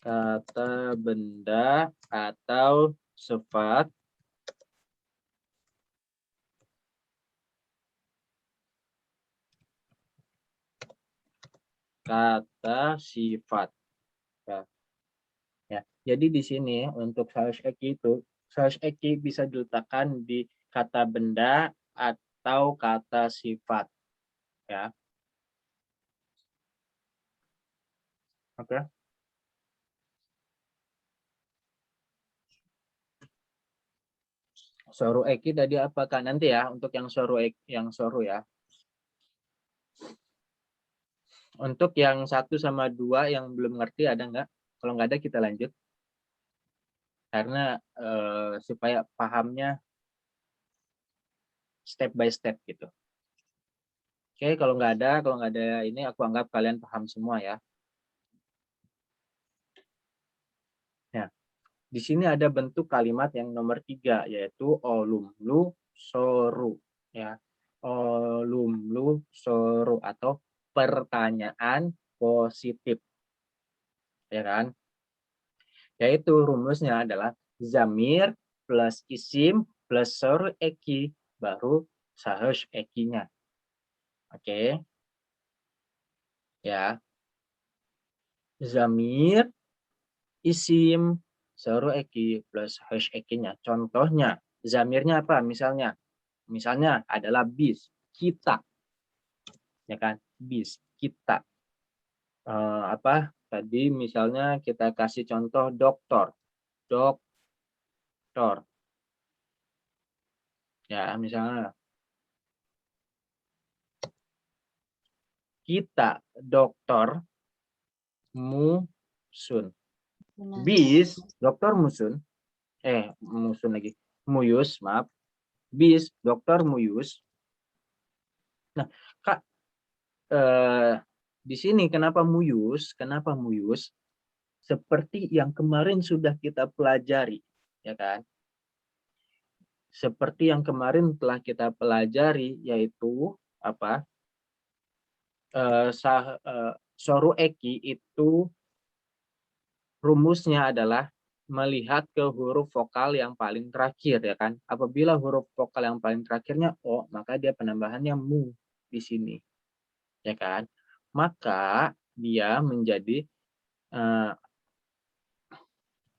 Kata benda atau sifat. Kata sifat. Ya. Ya. Jadi di sini untuk saus eki itu, saus eki bisa diletakkan di kata benda atau kata sifat. Ya. Oke. Soru eki tadi apakah nanti ya untuk yang soru ya. Untuk yang 1 sama 2 yang belum ngerti ada nggak? Kalau nggak ada kita lanjut. Karena supaya pahamnya step by step gitu. Oke, kalau nggak ada ini aku anggap kalian paham semua ya. Ya, di sini ada bentuk kalimat yang nomor 3 yaitu olumlu soru ya. Olumlu soru atau pertanyaan positif. Ya kan? Yaitu rumusnya adalah zamir plus isim plus soru eki baru sahus ekinya. Oke. Ya. Zamir, isim, soru eki plus hash ekinya. Contohnya, zamirnya apa? Misalnya adalah bis, kita. Ya kan? Bis, kita. Apa? Tadi misalnya kita kasih contoh doktor. Doktor. Ya, misalnya kita dokter musun. Bis dokter musun. Musun lagi. Muyus, maaf. Bis dokter muyus. Nah, Kak, di sini kenapa muyus? Kenapa muyus? Seperti yang kemarin sudah kita pelajari, ya kan? Seperti yang kemarin telah kita pelajari, yaitu apa? Soru eki itu rumusnya adalah melihat ke huruf vokal yang paling terakhir, ya kan? Apabila huruf vokal yang paling terakhirnya o, maka dia penambahannya mu di sini, ya kan? Maka dia menjadi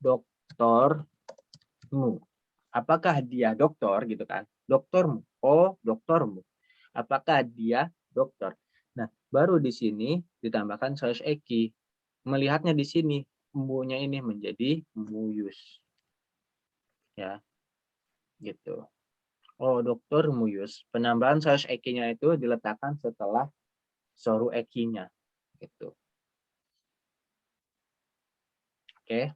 doktormu. Apakah dia dokter gitu kan? Doktermu. Oh, doktermu. Apakah dia dokter? Nah, baru di sini ditambahkan saus eki. Melihatnya di sini, mu-nya ini menjadi muyus. Ya, gitu. Oh, dokter muyus. Penambahan saus ekinya itu diletakkan setelah soru ekinya. Gitu. Oke.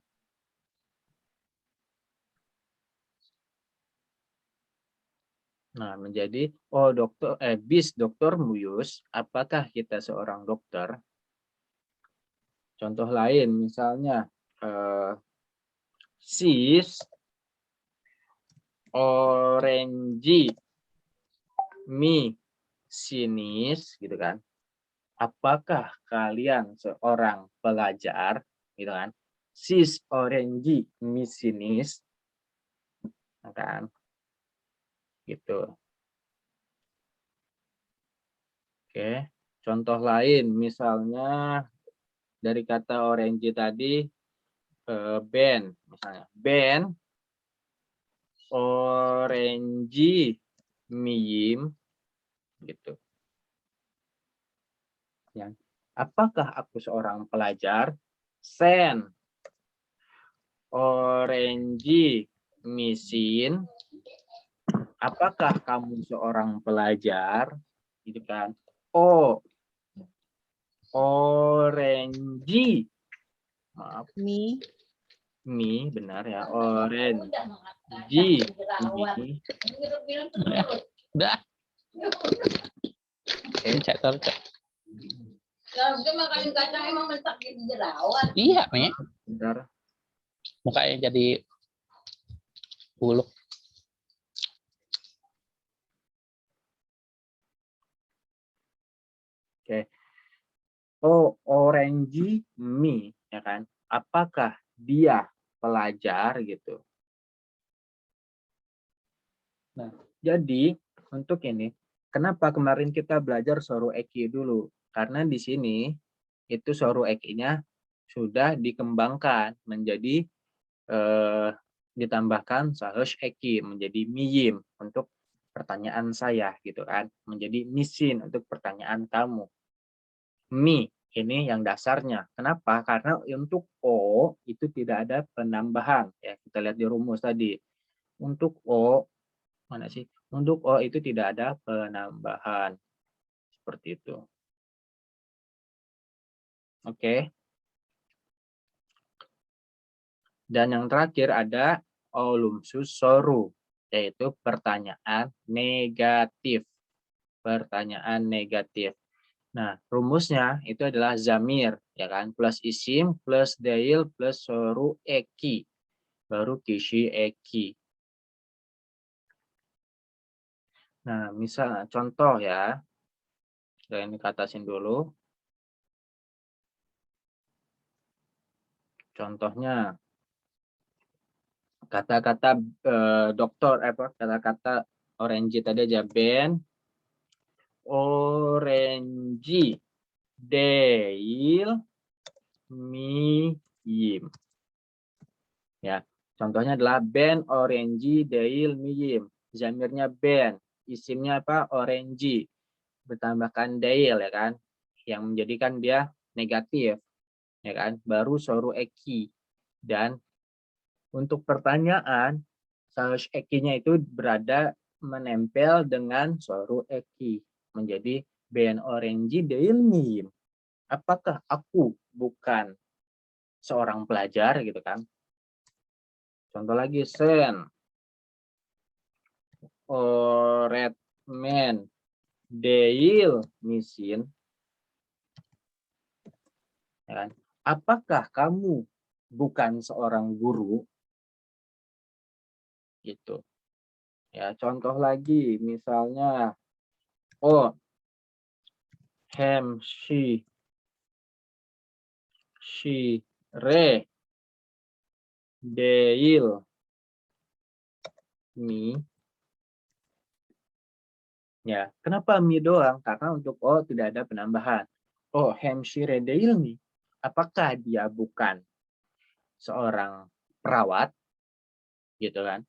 Nah, menjadi bis dokter muyus, apakah kita seorang dokter? Contoh lain misalnya sis orange mi sinis gitu kan. Apakah kalian seorang pelajar gitu kan? Sis orange mi sinis kan gitu. Oke. Contoh lain misalnya dari kata orange tadi band misalnya. Band orange miyim gitu. Ya. Apakah aku seorang pelajar? Sen orange misin Apakah kamu seorang pelajar? Gitu kan. O, orange. Maaf,
Mi.
mi benar ya. Orange. Mi.
Udah. Cek taruh cek. Iya, Mi.
Bentar.
Mukanya jadi buluk.
Oke. Oh, orange mi, ya kan? Apakah dia pelajar gitu? Nah, jadi untuk ini, kenapa kemarin kita belajar soru eki dulu? Karena di sini itu soru eki-nya sudah dikembangkan menjadi ditambahkan sahush eki menjadi miyim untuk pertanyaan saya gitu kan, menjadi misin untuk pertanyaan kamu. Mi ini yang dasarnya. Kenapa? Karena untuk O itu tidak ada penambahan. Ya, kita lihat di rumus tadi. Untuk O, mana sih? Untuk O itu tidak ada penambahan. Seperti itu. Oke. Dan yang terakhir ada olumsus soru, yaitu pertanyaan negatif. Pertanyaan negatif. Nah, rumusnya itu adalah zamir, ya kan? Plus isim, plus dail, plus soru eki. Baru kishi eki. Nah, misal contoh ya. Ini katasin dulu. Contohnya kata-kata dokter kata-kata orange tadi aja Ben orange deil miyim. Ya, contohnya adalah Ben orange deil miyim. Zamirnya Ben, isimnya apa? Orange. Bertambahkan deil ya kan, yang menjadikan dia negatif. Ya kan? Baru soru eki. Dan untuk pertanyaan, saus eki-nya itu berada menempel dengan soru eki. Menjadi Ben orange deil miyim. Apakah aku bukan seorang pelajar gitu kan? Contoh lagi sen oretmen deil misin. Ya kan? Apakah kamu bukan seorang guru? Gitu. Ya, contoh lagi misalnya hem shi re deil mi. Ya, kenapa mi doang? Karena untuk O tidak ada penambahan. Hem shi re deil mi. Apakah dia bukan seorang perawat? Gitu kan?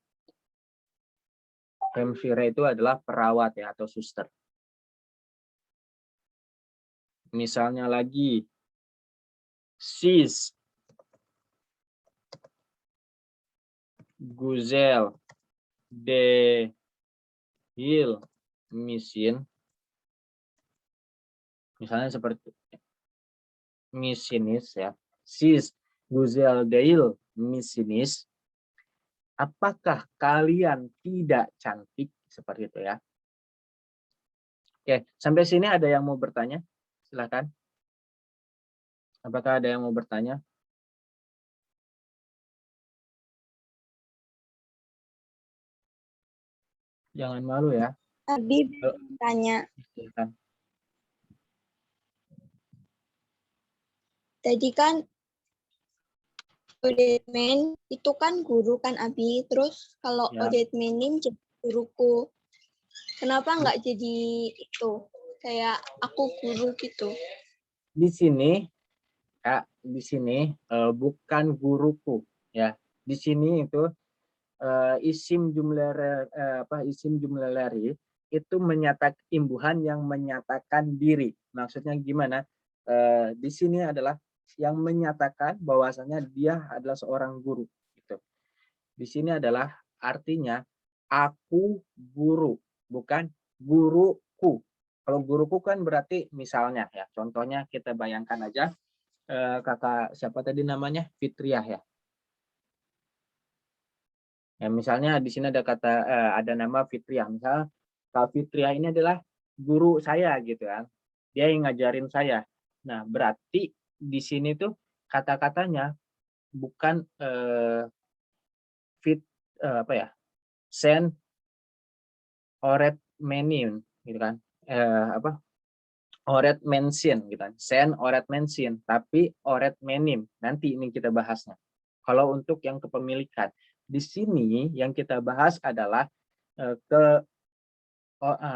Hem shi re itu adalah perawat ya atau suster. Misalnya lagi sis guzel de hil misin, misalnya seperti misinis ya, sis guzel deil misinis, apakah kalian tidak cantik? Seperti itu ya. Oke, sampai sini ada yang mau bertanya? Silakan. Apakah ada yang mau bertanya? Jangan malu ya.
Abi tanya,
Silakan.
tadi kan Odetmen itu kan guru kan Abi, terus kalau
Ya.
Odetmenim jadi guruku. Kenapa nggak jadi itu? Kayak aku guru gitu.
Di sini Kak, di sini bukan guruku ya. Di sini itu isim jumlah lari itu menyatakan imbuhan yang menyatakan diri. Maksudnya gimana? Di sini adalah yang menyatakan bahwasanya dia adalah seorang guru. Gitu. Di sini adalah artinya aku guru, bukan guruku. Kalau guruku kan berarti misalnya ya, contohnya kita bayangkan aja kakak siapa tadi namanya, Fitriah ya. Ya misalnya di sini ada kata ada nama Fitriah, misal Kak Fitriah ini adalah guru saya gitu kan. Dia yang ngajarin saya. Nah, berarti di sini tuh kata-katanya bukan apa ya? Sen oret menin gitu kan. Apa? Oret mention gitu kan. Sen oret mention, tapi oret menim. Nanti ini kita bahasnya. Kalau untuk yang kepemilikan, di sini yang kita bahas adalah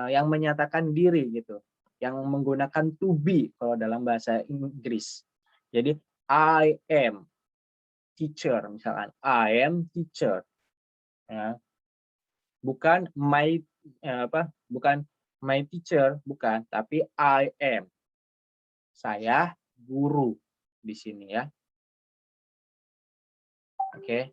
yang menyatakan diri gitu, yang menggunakan to be kalau dalam bahasa Inggris. Jadi I am teacher misalkan, I am teacher, ya. Bukan my bukan my teacher, bukan, tapi I am, saya guru di sini ya. Oke.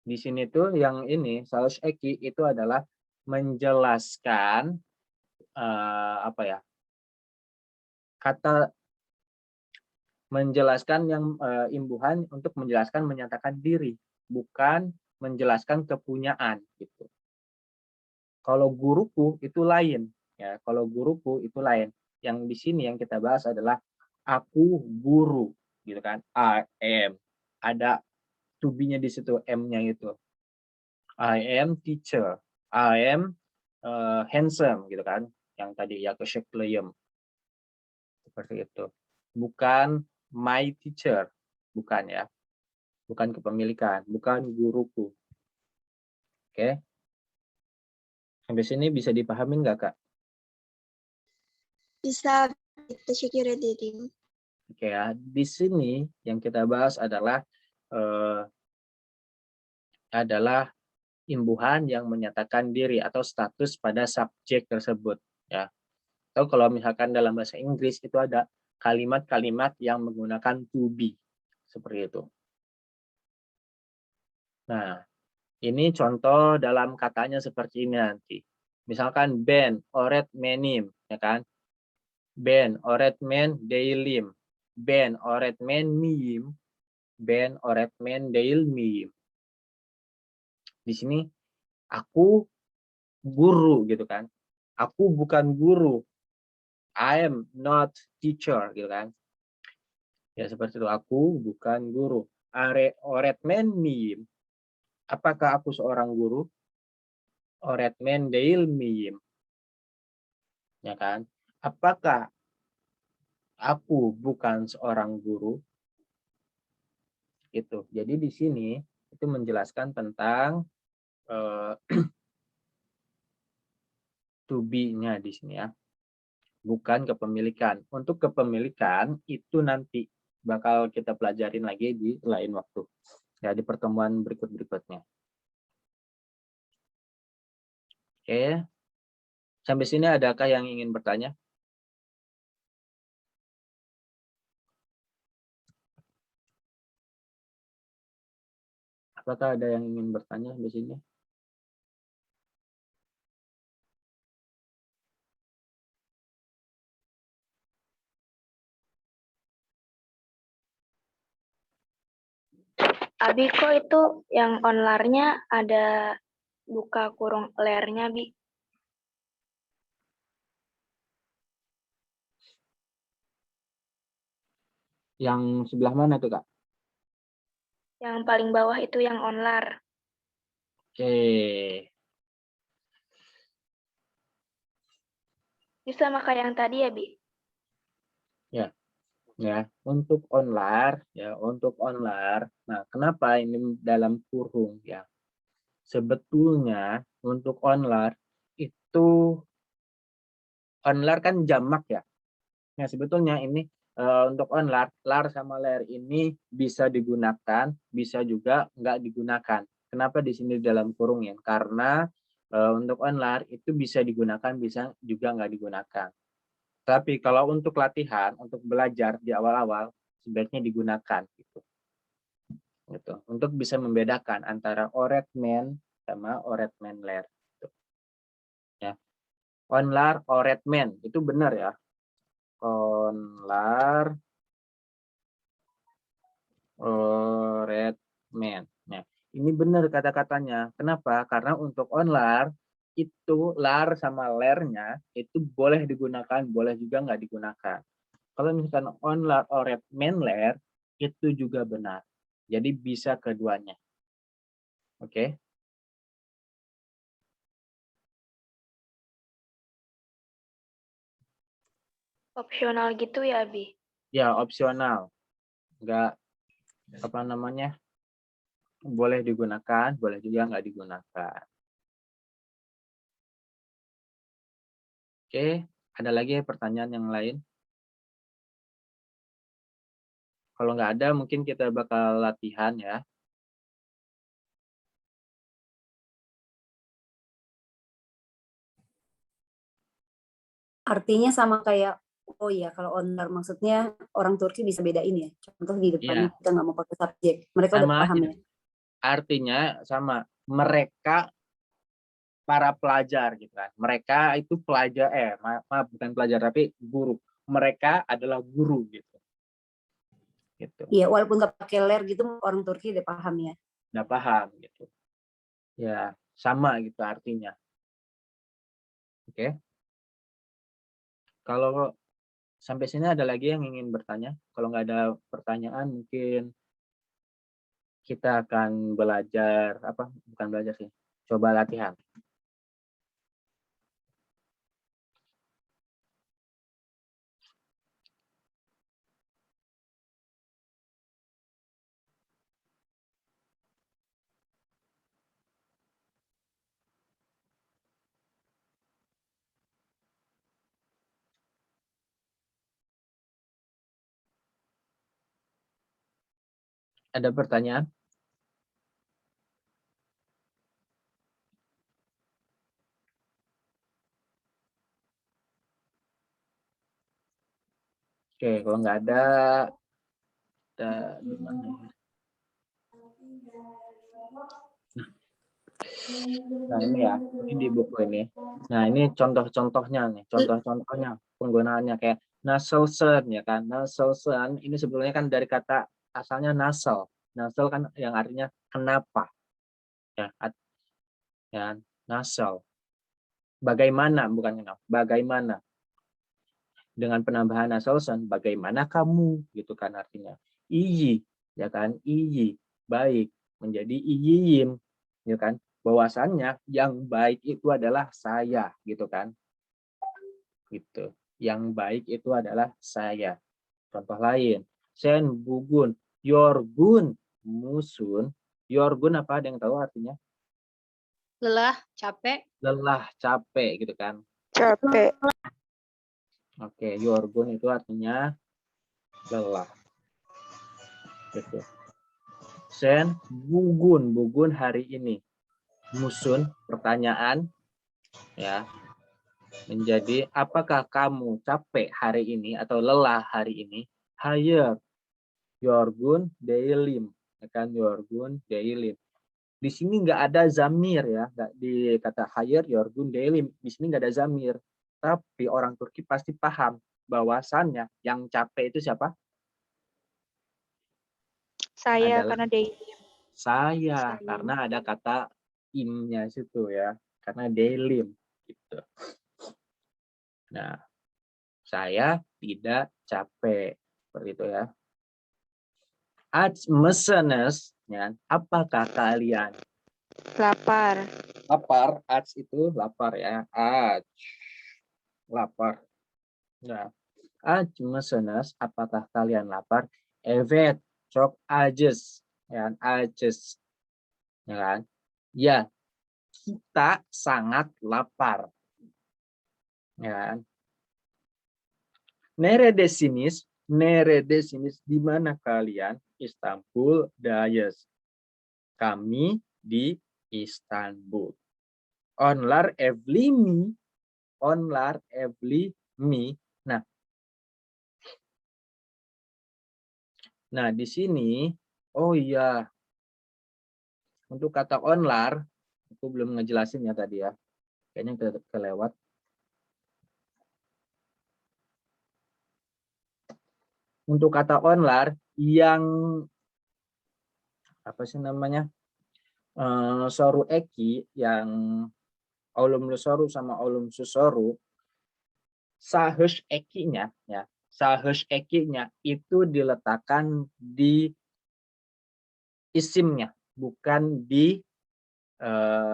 Di sini tuh yang ini saus eki itu adalah menjelaskan apa ya, kata menjelaskan yang imbuhan untuk menjelaskan menyatakan diri, bukan menjelaskan kepunyaan gitu. Kalau guruku itu lain ya, kalau guruku itu lain. Yang di sini yang kita bahas adalah aku guru gitu kan. I am. Ada to be-nya di situ, M-nya itu. I am teacher. I am handsome gitu kan. Yang tadi ya ke seperti itu. Bukan my teacher, bukan ya. Bukan kepemilikan, bukan guruku. Oke. Sampai sini bisa dipahami nggak, Kak?
Bisa kita sekira diri.
Oke ya, di sini yang kita bahas adalah imbuhan yang menyatakan diri atau status pada subjek tersebut ya. Atau kalau misalkan dalam bahasa Inggris itu ada kalimat-kalimat yang menggunakan to be seperti itu. Nah, ini contoh dalam katanya seperti ini nanti. Misalkan Ben, oret menim, ya kan? Ben, oret men, deilim. Ben, oret men, mim. Ben, oret men, deil, mim. Di sini, aku guru, gitu kan. Aku bukan guru. I am not teacher, gitu kan. Ya, seperti itu. Aku bukan guru. Oret men, mim. Apakah aku seorang guru? Oret men, deil, mim. Ya kan? Apakah aku bukan seorang guru? Itu. Jadi di sini itu menjelaskan tentang to be-nya di sini ya. Bukan kepemilikan. Untuk kepemilikan itu nanti bakal kita pelajarin lagi di lain waktu. Ya, di pertemuan berikutnya. Oke. Sampai sini adakah yang ingin bertanya? Apakah ada yang ingin bertanya di sini?
Abi, kok itu yang onlarnya ada buka kurung lernya, Bi?
Yang sebelah mana tuh, Kak?
Yang paling bawah itu yang onlar.
Oke.
Bisa maka yang tadi ya, Bi?
Ya, untuk onlar, ya, untuk onlar. Nah, kenapa ini dalam kurung ya? Sebetulnya untuk onlar itu onlar kan jamak ya. Nah, sebetulnya ini untuk onlar, lar sama ler ini bisa digunakan, bisa juga nggak digunakan. Kenapa di sini dalam kurung ya? Karena untuk onlar itu bisa digunakan, bisa juga nggak digunakan. Tapi kalau untuk latihan, untuk belajar di awal-awal, sebaiknya digunakan. Gitu. gitu. Untuk bisa membedakan antara öğretmen sama öğretmenler. Gitu. Ya. Onlar, öğretmen itu benar ya. Onlar, öğretmen. Nah, ini benar kata-katanya. Kenapa? Karena untuk onlar itu lar sama lernya itu boleh digunakan, boleh juga nggak digunakan. Kalau misalkan onlar, öğretmenler itu juga benar. Jadi bisa keduanya. Oke.
Opsional gitu ya, Abi?
Ya, opsional. Nggak, apa namanya, boleh digunakan, boleh juga nggak digunakan. Oke, ada lagi pertanyaan yang lain? Kalau nggak ada, mungkin kita bakal latihan ya.
Artinya sama kayak, oh iya, kalau owner maksudnya orang Turki bisa bedain ya. Contoh di depannya
Iya,
kita nggak mau pakai subjek. Mereka udah
sama.
paham ya.
Artinya sama. Mereka para pelajar gitu kan. Mereka itu pelajar, maaf bukan pelajar tapi guru. Mereka adalah guru gitu. Gitu.
Iya, walaupun nggak pakai ler gitu, orang Turki udah paham ya.
Udah paham gitu. Ya, sama gitu artinya. Oke. Kalau sampai sini ada lagi yang ingin bertanya? Kalau nggak ada pertanyaan, mungkin kita akan belajar, bukan belajar sih, coba latihan. Ada pertanyaan? Oke, kalau nggak ada, di mana ya? Nah ini ya, ini di buku ini. Nah ini contoh-contohnya nih, contoh-contohnya penggunaannya kayak naselsen ya kan, naselsen ini sebetulnya kan dari kata asalnya nasal, nasal kan yang artinya kenapa, ya, ya nasal. Bagaimana bukan kenapa, bagaimana. Dengan penambahan naselsen, bagaimana kamu gitu kan artinya. Iyi ya kan, iyi baik menjadi iyiyim ya kan. Bahwasannya yang baik itu adalah saya gitu kan. Gitu. Yang baik itu adalah saya. Contoh lain, sen bugun, yorgun musun. Yorgun apa, ada yang tahu artinya?
Lelah, capek.
Lelah, capek gitu kan.
Capek.
Oke, yorgun itu artinya lelah. Gitu. Sen bugun, bugun hari ini. Musun, pertanyaan ya. Menjadi apakah kamu capek hari ini atau lelah hari ini? Hayır. Yorgun değilim. Ya kan, yorgun değilim. Di sini nggak ada zamir ya, nggak di kata hayır, yorgun değilim. Di sini nggak ada zamir. Tapi orang Turki pasti paham bahwasannya yang capek itu siapa?
Saya,
Adalah
karena day.
saya, karena ada kata imnya situ ya, karena değilim gitu. Nah, saya tidak capek seperti itu ya. Aç mısınız? Ya, apakah kalian
Lapar.
lapar? Aç itu lapar ya. Aç, lapar. Nah, aç mısınız? Apakah kalian lapar? Evet, çok acız. Ya, acız. Ya kan? Ya, kita sangat lapar. Ya kan? Neredesiniz? Neredesiniz? Di mana kalian? İstanbul'dayız. Kami di Istanbul. Onlar evli mi? Onlar evli mi? Nah, di sini, oh iya, Untuk kata onlar, aku belum ngejelasin ya tadi ya. Kayaknya kelewat. Untuk kata onlar yang apa sih namanya? Soru eki yang aulum lusoru sama aulum susoru, saheus ekinya ya. Saheus ekinya itu diletakkan di isimnya, bukan di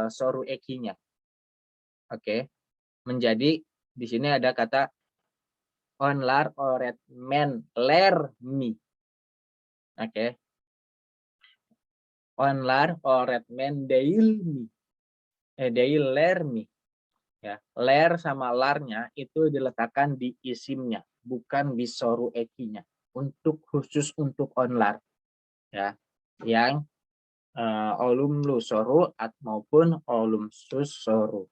soru ekinya. Oke. Menjadi di sini ada kata onlar oret men lermi. Oke. Onlar oret men deilmi. Deilermi. Ya, ler sama larnya itu diletakkan di isimnya, bukan di soru ekinya. Khusus untuk onlar. Ya. Yang olum lusoru maupun olum susoru.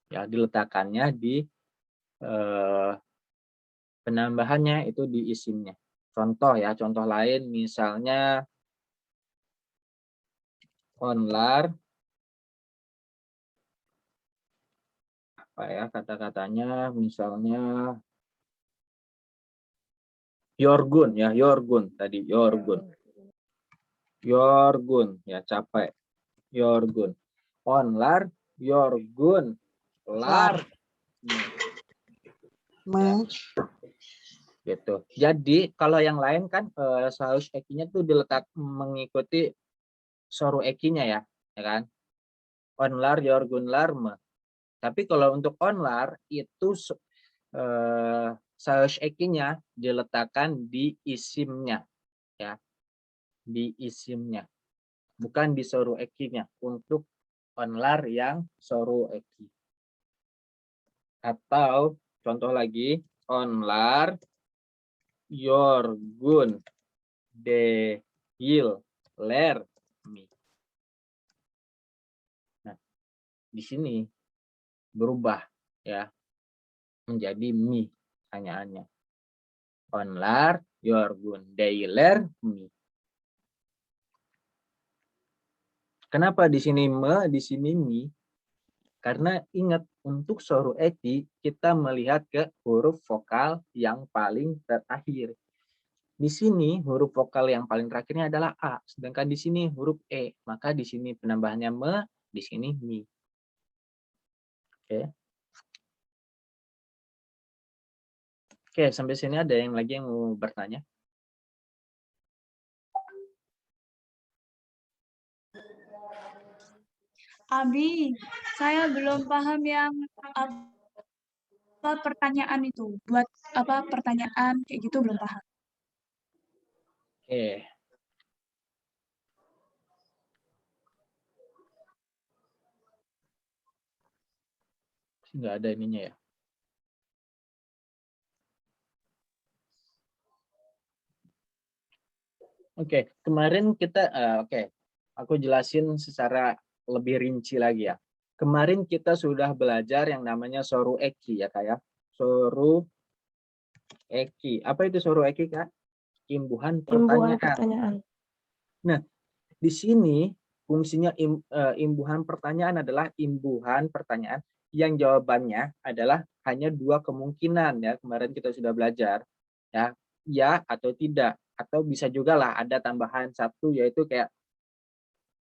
Ya, diletakkannya di penambahannya itu di isimnya. Contoh ya, contoh lain misalnya onlar, apa ya kata-katanya, misalnya yorgun ya, yorgun tadi, yorgun. Yorgun ya, capek. Yorgun. Onlar, yorgun, lar. Gitu. Jadi kalau yang lain kan saus ekinya tuh diletak mengikuti soru ekinya ya kan? Onlar, yorgun, larme. Tapi kalau untuk onlar itu saus ekinya diletakkan di isimnya ya, di isimnya, bukan di soru ekinya untuk onlar yang soru eki. Atau contoh lagi, onlar, yorgun, deil, ler, mi. Nah, di sini berubah ya menjadi mi pertanyaannya. Onlar, yorgun, deiler, mi. Kenapa di sini me, di sini mi? Karena ingat untuk soru eki kita melihat ke huruf vokal yang paling terakhir. Di sini huruf vokal yang paling terakhirnya adalah a, sedangkan di sini huruf e. Maka di sini penambahannya me, di sini mi. Oke. Oke, sampai sini ada yang lagi yang mau bertanya?
Abi, saya belum paham yang apa pertanyaan itu. Buat apa pertanyaan kayak gitu belum paham.
Oke. Nggak ada ininya ya. Oke, kemarin kita aku jelasin secara lebih rinci lagi ya. Kemarin kita sudah belajar yang namanya soru eki ya Kak ya. Soru eki. Apa itu soru eki Kak? Imbuhan pertanyaan. Nah, di sini fungsinya imbuhan pertanyaan adalah imbuhan pertanyaan yang jawabannya adalah hanya dua kemungkinan ya. Kemarin kita sudah belajar ya atau tidak, atau bisa juga lah ada tambahan satu yaitu kayak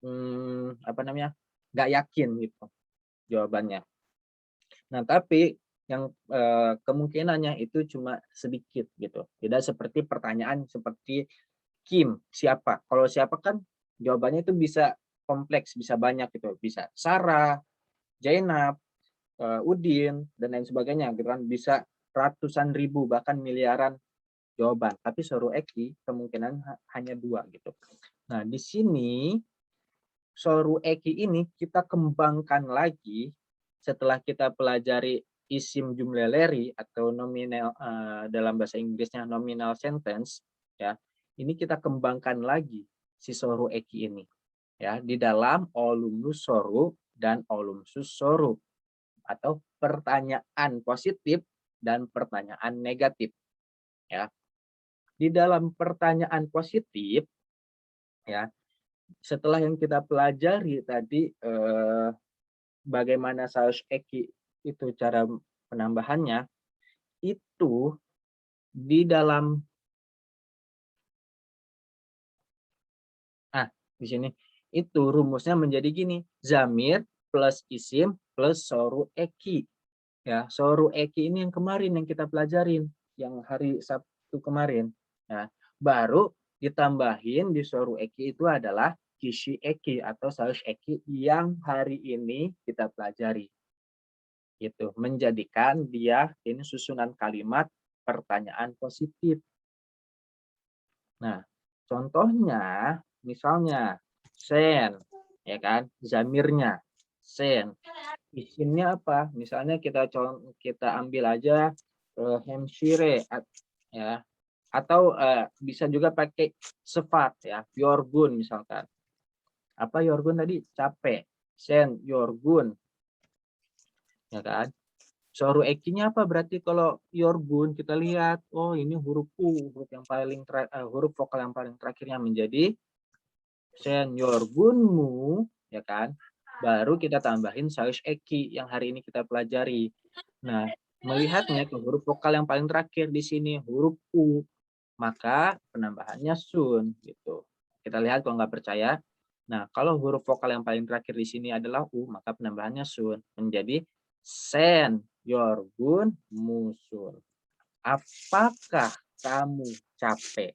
nggak yakin gitu jawabannya. Nah tapi yang kemungkinannya itu cuma sedikit gitu, tidak seperti pertanyaan seperti Kim siapa. Kalau siapa kan jawabannya itu bisa kompleks, bisa banyak gitu, bisa Sarah, Zainab, Udin dan lain sebagainya gitu kan, bisa ratusan ribu bahkan miliaran jawaban. Tapi soru eki kemungkinan hanya dua gitu. Nah di sini soru eki ini kita kembangkan lagi setelah kita pelajari isim jumlah leri atau nominal dalam bahasa Inggrisnya nominal sentence ya. Ini kita kembangkan lagi si soru eki ini ya di dalam olum lusoru dan olum susoru atau pertanyaan positif dan pertanyaan negatif ya. Di dalam pertanyaan positif ya, setelah yang kita pelajari tadi bagaimana saus eki itu cara penambahannya, itu di dalam di sini itu rumusnya menjadi gini, zamir plus isim plus soru eki. Ya, soru eki ini yang kemarin yang kita pelajarin, yang hari Sabtu kemarin. Nah, baru ditambahin di soru eki itu adalah kishi eki atau saus eki yang hari ini kita pelajari. Gitu, menjadikan dia ini susunan kalimat pertanyaan positif. Nah, contohnya misalnya sen, ya kan, zamirnya sen. Isimnya apa? Misalnya kita ambil aja hemshire ya. Atau bisa juga pakai sifat ya, yorgun misalkan. Apa yorgun tadi? Capek. Sen yorgun. Ya kan? Soru ekinya apa? Berarti kalau yorgun kita lihat, oh ini huruf U, huruf vokal yang paling terakhirnya menjadi sen yorgunmu, ya kan? Baru kita tambahin saus eki yang hari ini kita pelajari. Nah, melihatnya ke huruf vokal yang paling terakhir di sini huruf U, maka penambahannya sun gitu. Kita lihat kalau nggak percaya. Nah, kalau huruf vokal yang paling terakhir di sini adalah U, maka penambahannya sun menjadi sen yorgun musun. Apakah kamu capek?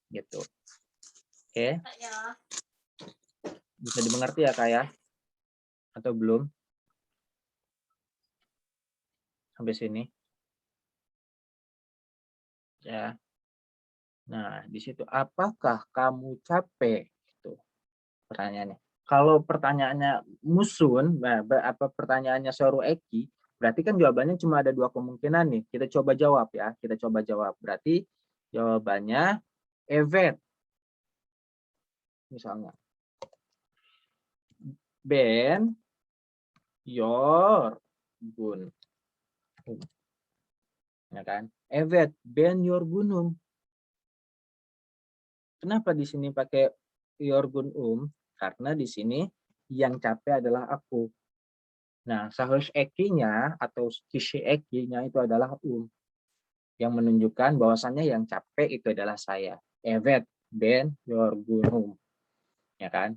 Gitu. Oke. Bisa dimengerti ya, Kak ya? Atau belum? Sampai sini. Ya. Nah, di situ apakah kamu capek? Itu pertanyaannya. Kalau pertanyaannya musun, apa pertanyaannya soru eki, berarti kan jawabannya cuma ada 2 kemungkinan nih. Kita coba jawab ya. Kita coba jawab. Berarti jawabannya evet. Misalnya. Ben yorgun. Ya kan? Evet, ben yorgunum. Kenapa di sini pakai yorgun Karena di sini yang capek adalah aku. Nah, sahus ekinya atau kishi ekinya itu adalah yang menunjukkan bahwasannya yang capek itu adalah saya. Evet, ben yorgunum. Ya kan?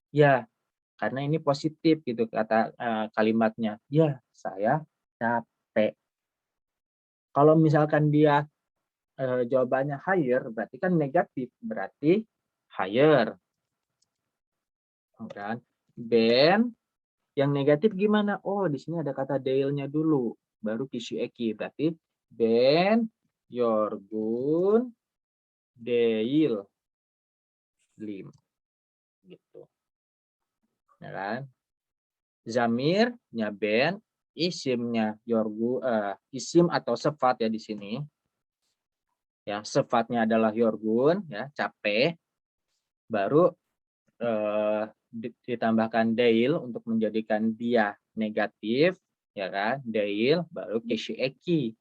Ya, karena ini positif gitu kata kalimatnya. Ya, saya capek. Kalau misalkan dia jawabannya higher, berarti kan negatif, berarti higher. Kan? Ben yang negatif gimana? Oh, di sini ada kata Dale-nya dulu, baru kishi eki. Berarti Ben yorgun Dale lim. Gitu. Ya kan? Zamirnya Ben, isimnya isim atau sifat ya di sini. Ya, sifatnya adalah yorgun, ya, capek. Baru ditambahkan Dale untuk menjadikan dia negatif, ya kan? Dale baru kishi eki.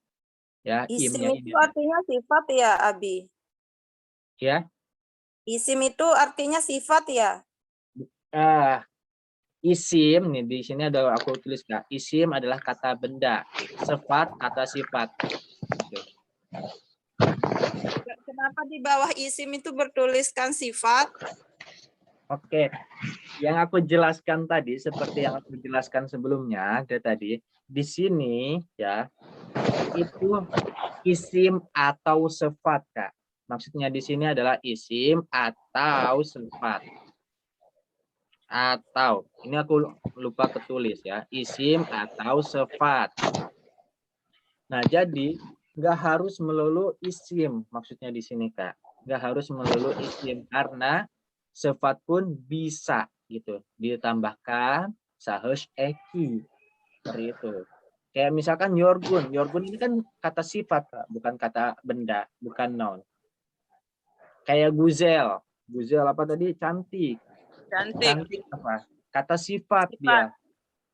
Ya,
Isim
imnya
itu
ini.
artinya sifat ya, Abi?
Ya.
Isim itu artinya sifat ya?
Isim nih di sini ada aku tulis Kak. Isim adalah kata benda, sifat kata sifat.
Kenapa di bawah isim itu bertuliskan sifat?
Oke, yang aku jelaskan tadi seperti yang aku jelaskan sebelumnya tadi di sini ya itu isim atau sifat Kak. Maksudnya di sini adalah isim atau sifat. Atau ini aku lupa ketulis ya, isim atau sifat. Nah, jadi nggak harus melulu isim maksudnya di sini Kak. Nggak harus melulu isim karena sifat pun bisa gitu ditambahkan sahus eki seperti itu. Kayak misalkan yorgun. Yorgun ini kan kata sifat Kak, bukan kata benda, bukan noun. Kayak guzel. Guzel apa tadi? Cantik. Cantik apa? Kata sifat dia.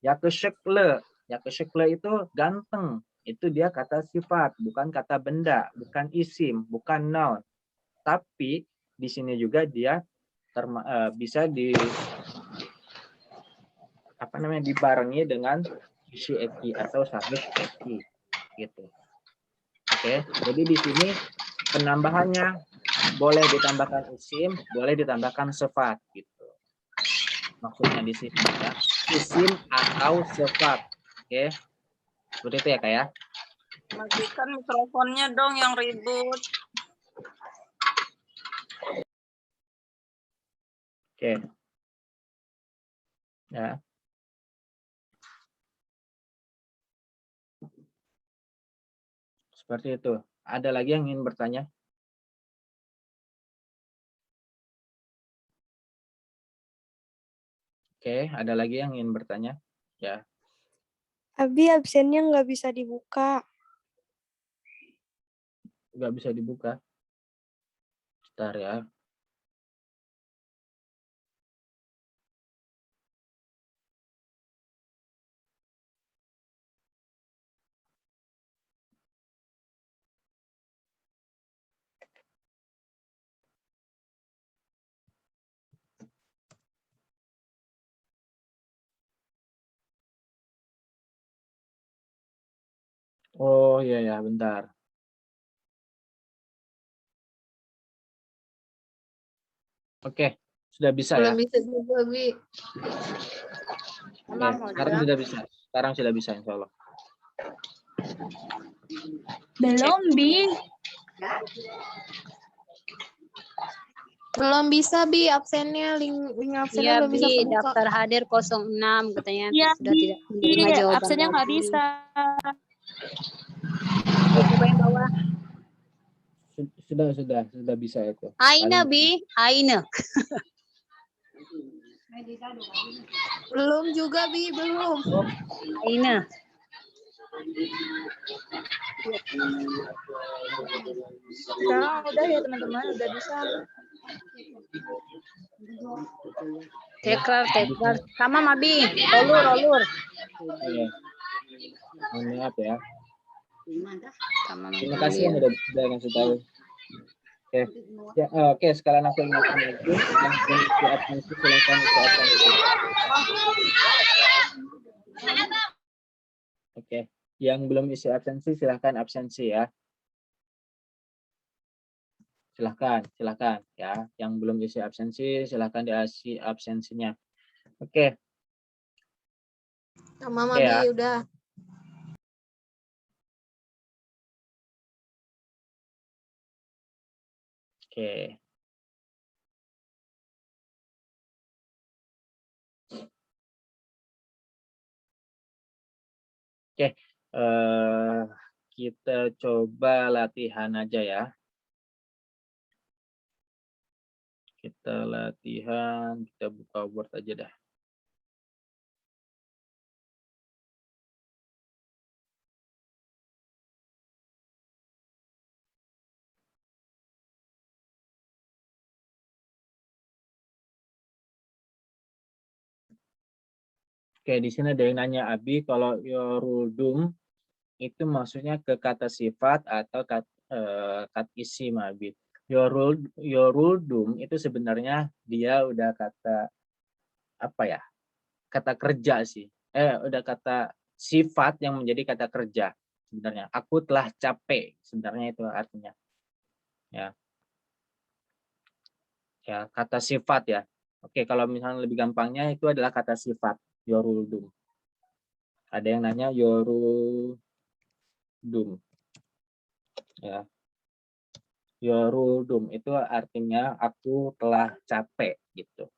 Ya kesekle. Ya kesekle itu ganteng. Itu dia kata sifat, bukan kata benda, bukan isim, bukan noun. Tapi di sini juga dia bisa dibarengi dengan isi eki atau suffix eki gitu. Oke, jadi di sini penambahannya boleh ditambahkan isim, boleh ditambahkan sifat gitu. Maksudnya di sini ya, isim atau sifat. Oke. Seperti itu ya, Kak ya.
Matikan mikrofonnya dong yang ribut.
Oke. Ya. Seperti itu. Ada lagi yang ingin bertanya? Oke, ada lagi yang ingin bertanya? Ya.
Abi absennya nggak bisa dibuka.
Nggak bisa dibuka. Bentar ya. Oh iya ya, bentar. Oke, sudah bisa ya.
Belum bisa juga, Bi.
Oke, sekarang sudah bisa. Sekarang sudah bisa, insya Allah.
Belum, Bi.
Belum bisa, Bi, absennya. Link absennya
Iya,
belum bisa
Bi,
kebuka.
daftar hadir 06 katanya
Iya,
sudah tidak menerima
Bi.
jawaban
Absennya nggak
lagi.
bisa.
Coba yang bawah.
Sudah bisa itu.
Aina, Bi, Aina.
Belum juga, Bi, belum.
Aina.
Sekarang udah ya, teman-teman. Udah bisa.
Tekrar. Sama, Mabi. Rolur.
Iya. Mohon maaf ya.
Sama
Terima kasih yang udah ngasih tahu. Oke. Ya, oke, sekalian aku ingatkan lagi yang belum isi absensi silakan isi absensi. Oke, yang belum isi absensi silakan absensi ya. Silakan ya. Yang belum isi absensi silakan diisi absensinya. Oke.
Sama Mama,
Oke,
Bi,
ya.
udah.
Oke. Oke, kita coba latihan aja ya. Kita latihan, kita buka Word aja dah. Oke, di sini ada yang nanya Abi, kalau yoruldum itu maksudnya ke kata sifat atau kat isim Abi. Yoruldum itu sebenarnya dia udah kata apa ya? Kata kerja sih. Udah kata sifat yang menjadi kata kerja sebenarnya. Aku telah capek sebenarnya itu artinya. Ya. Ya, kata sifat ya. Oke, kalau misalnya lebih gampangnya itu adalah kata sifat yoruldum. Ada yang nanya yoruldum. Ya. Yoruldum itu artinya aku telah capek gitu.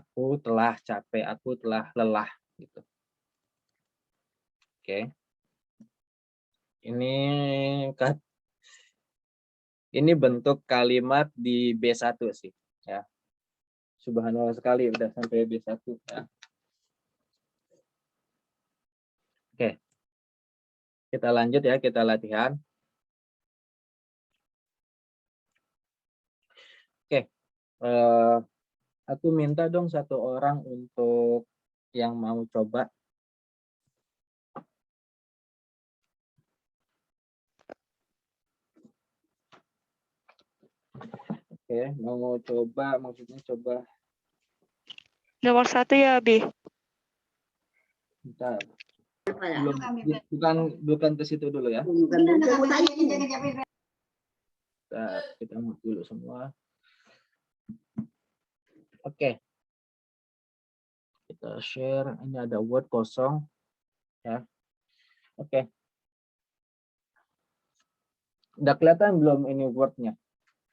Aku telah capek, aku telah lelah gitu. Oke. Ini bentuk kalimat di B1 sih, ya. Subhanallah sekali udah sampai B1 ya. Oke. Kita lanjut ya, kita latihan. Oke. Aku minta dong satu orang untuk yang mau coba. Oke. Oke, mau coba, maksudnya coba.
Nomor 1 ya, Abi.
Bentar. Bukan ke situ dulu ya. Bentar, kita mute dulu semua. Oke. Kita share. Ini ada Word kosong. Ya. Oke. Udah kelihatan belum ini Word-nya?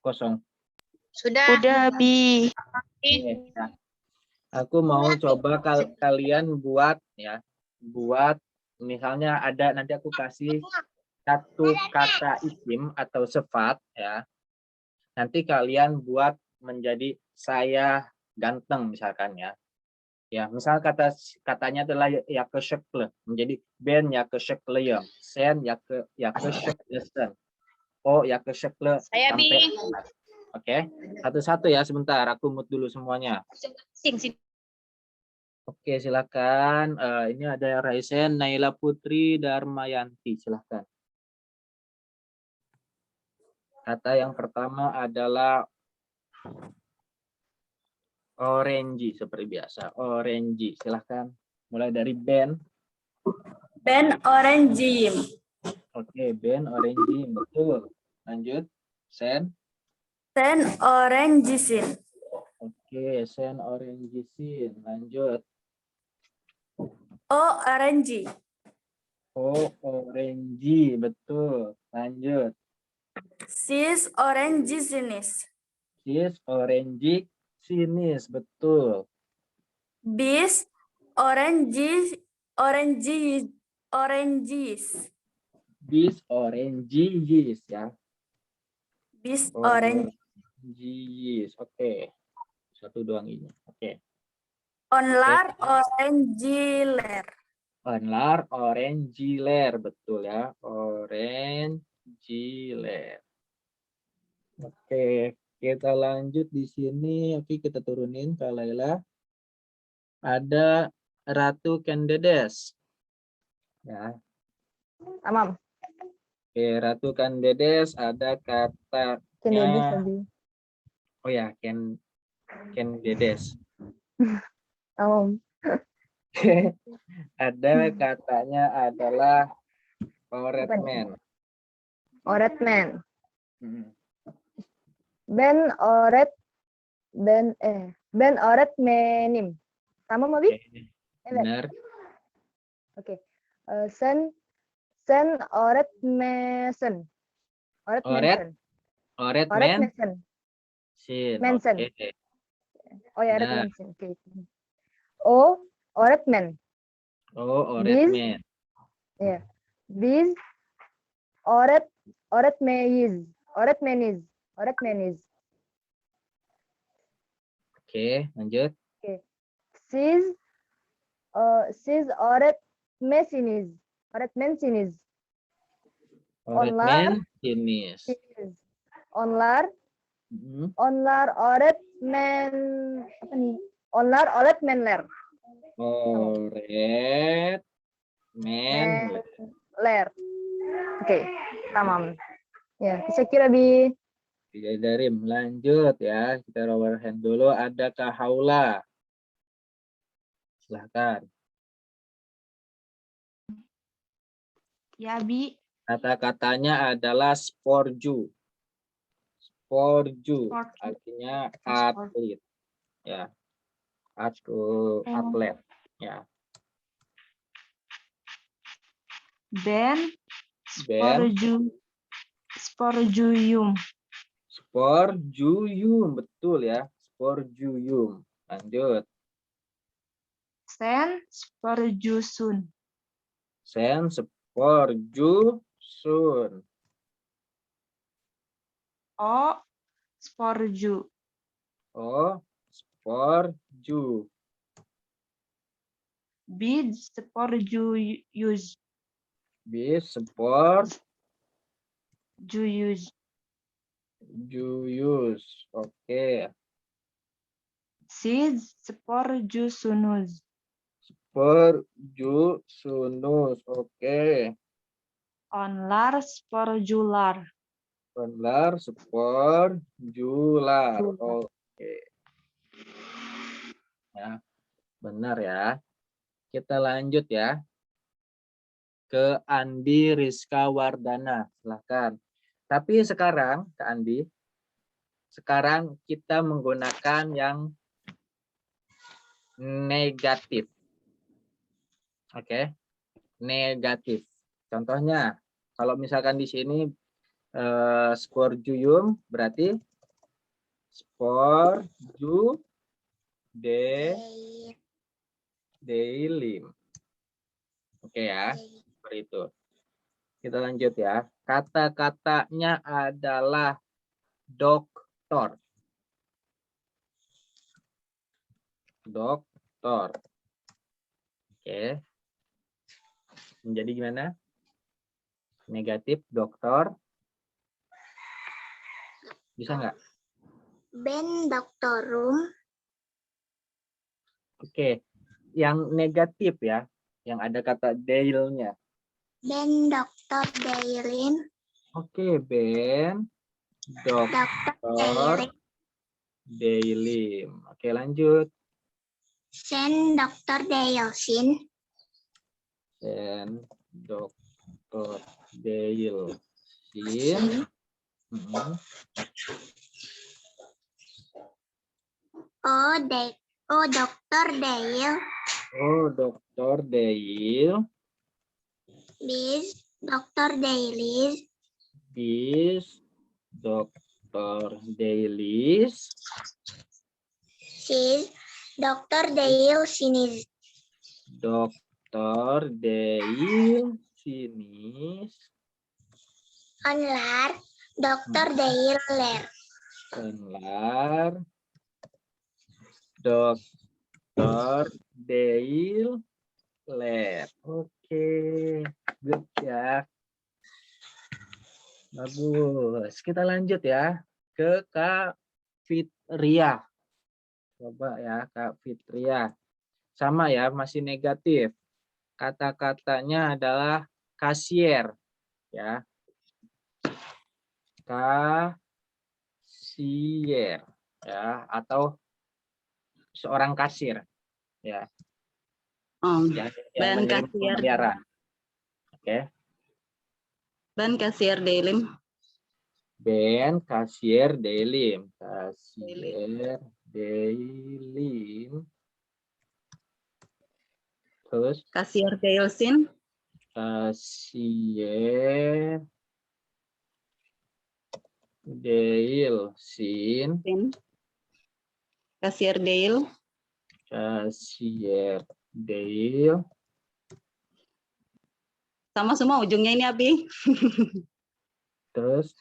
Kosong.
Sudah.
Udah, Abi.
Oke, ya. Aku mau coba kalian buat ya. Buat misalnya ada, nanti aku kasih satu kata isim atau sifat ya. Nanti kalian buat menjadi saya ganteng misalkan ya. Ya, misal katanya adalah yakışıklı, menjadi ben yakışıklıyım, sen yakışıklısın, o yakışıklı
Saya,
sampai.
Bi.
Oke, satu-satu ya, sebentar aku mute dulu semuanya. Oke, silakan. Ini ada Raisen, Naila Putri, Darmayanti, silakan. Kata yang pertama adalah orange, seperti biasa. Orange, silakan. Mulai dari Ben.
Ben orange.
Oke, Ben orange, betul. Lanjut, Sen.
Sen orangesin.
Oke, Sen orangesin. Lanjut.
O orange.
Oh, orange, betul. Lanjut.
Sis orangesinis.
Sis orange sinis, betul.
Bis oranges.
Bis oranges ya.
Bis orange.
Oranges. Oke. Satu doang ini. Oke.
Onlar orangiler.
Onlar orangiler, betul ya. Orangiler. Oke, kita lanjut di sini. Oke, kita turunin Kak Laila. Ada Ratu Kendedes. Ya.
Tamam.
Oke, Ratu Kendedes ada katanya.
Kendedes tadi.
Oh ya, Kendedes.
Tamam.
Ada katanya adalah Oretman.
Oretman.
Hmm.
Ben Oretmenim. Tamam, Abi?
Oke, benar.
Oke. Sen Oretmesen. Oretmesen.
Oretman. Sin.
Mensen.
Oke.
Oh ya,
Benar.
Oretmensen. Oke. O Oretmen.
Oh, Oretman.
Ya. Biz Oretmeniz.
Oke, lanjut.
Oke. Siz öğretmensiniz.
Oretman sinis.
Onlar
Hmm.
öğretmen apa nih? Onlar öğretmenler.
Oretmenler.
Oke, tamam. Ya, teşekkür abi.
Tidak darim. Lanjut ya. Kita lower hand dulu. Ada Kak Haula. Silahkan.
Ya, Bi.
Kata-katanya adalah sporju. Sporju.
Sporju.
Artinya atlet. Ya. Atlet. Ya.
Ben sporjuyum.
Sporjuyum, betul ya. Sporjuyum. Lanjut.
Sen sporjusun.
Sen sporjusun.
O sporju.
Oh, sporju.
Bid sporjuyuz.
Bis sport
Juyuz.
juyus. Oke.
Siz sporjusunuz.
Sporjusunus. Oke.
Onlar sporcular.
Benar, sporjular. Oke. Ya, benar ya. Kita lanjut ya. Ke Andi Rizka Wardana. Silahkan. Tapi sekarang, Kak Andi, sekarang kita menggunakan yang negatif. Oke. Negatif. Contohnya, kalau misalkan di sini sporjuyum berarti sporjudelim. Oke ya, seperti itu. Kita lanjut ya. Kata-katanya adalah doktor. Doktor. Oke. Menjadi gimana? Negatif, doktor. Bisa nggak?
Ben doktorum.
Oke. Yang negatif ya. Yang ada kata deilnya.
Ben doktor Deilin.
Oke, Ben doktor Deilim. Oke, lanjut.
Sen doktor Deilsin.
Sen doktor Deilsin.
Oh dokter Deil.
Oh, dokter Deil.
Bis dokter Deilis.
Bis dokter Deilis.
Sis dokter Deil sinis.
Dokter Deil sinis.
Anlar dokter Deil ler.
Anlar dokter Deil ler. Oke, good ya. Bagus. Kita lanjut ya ke Kak Fitria. Coba ya Kak Fitria. Sama ya, masih negatif. Kata-katanya adalah kasier ya. Kasier ya, atau seorang kasir ya. Yang menerima pembayaran. Oke.
Ben kasier Delim.
Ben kasier Delim. Kasier Delim. Terus
Kasier Deilsin.
Kasier Deilsin.
Kasier Deil.
Kasier Deil.
Sama semua ujungnya ini Abi.
Terus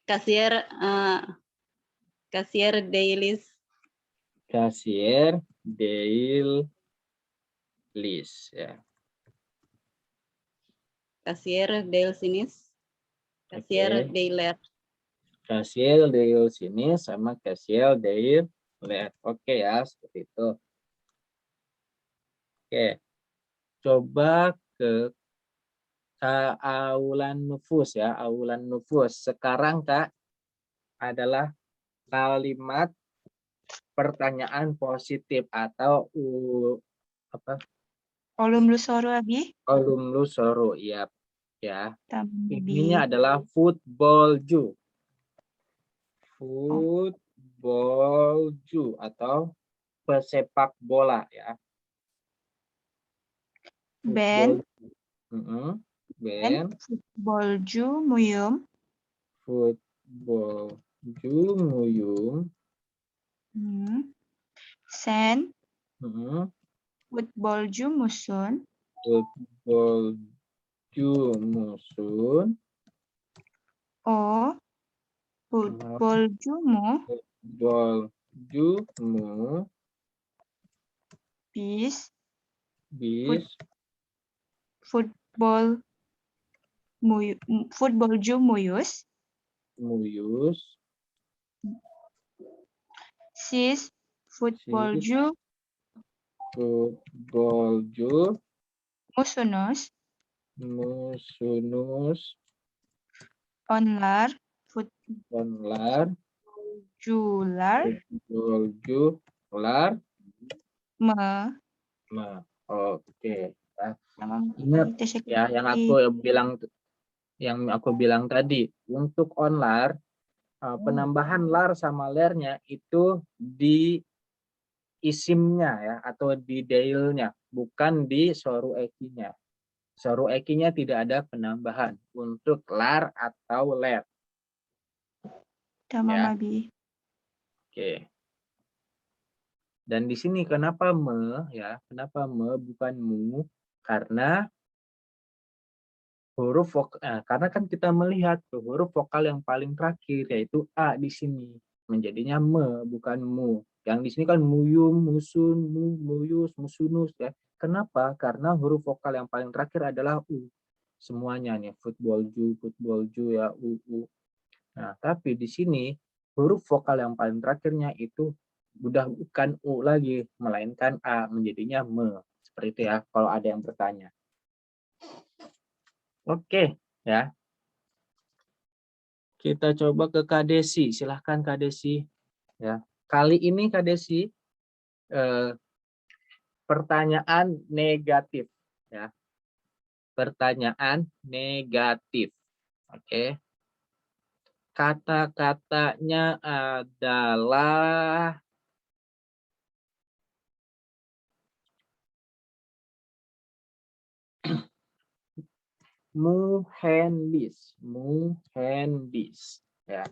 Kasier Kasier Deilis.
Kasier Deilis ya.
Kasier Deilsinis. Kasier Deiler.
Kasier Deilsinis sama kasier Deiler. Oke ya, seperti itu. Oke. Coba ke aulan nufus ya, aulan nufus. Sekarang Kak adalah kalimat pertanyaan positif atau apa?
Kolom lusoro Abi.
Kolom lusoro, iya ya. Ini adalah footballju. Footballju atau pesepak bola ya.
Ben.
Ben.
Footballju muyum.
Footballju muyum.
Sen. Footballju musun.
Footballju musun.
Footballjumu.
Footballjumu.
Bis. Footballju muyus. Sis. Footballju musunus. Onlar,
Onlar,
futbolcular
futbolcular,
me.
Oke. Ya.
Tamam.
Ingat
Teşekkür
ya yang aku bilang tadi, untuk onlar penambahan lar sama lernya itu di isimnya ya atau di deilnya, bukan di soru ekinya. Soru ekinya tidak ada penambahan untuk lar atau ler.
Tamam
Ya.
abi.
Oke. Dan di sini kenapa ya? Kenapa bukan mu? Karena karena kan kita melihat huruf vokal yang paling terakhir yaitu a di sini menjadinya bukan mu. Yang di sini kan muyum, musun, muyus, musunus ya. Kenapa? Karena huruf vokal yang paling terakhir adalah u. Semuanya nih futbolju ya u. Nah, tapi di sini huruf vokal yang paling terakhirnya itu udah bukan u lagi, melainkan a, menjadinya me. Seperti itu ya kalau ada yang bertanya. Oke, ya. Kita coba ke Kak Desi. Silahkan Kak Desi. Ya. Kali ini Kak Desi pertanyaan negatif. Ya. Pertanyaan negatif. Oke. Kata-katanya adalah muhendis, ya,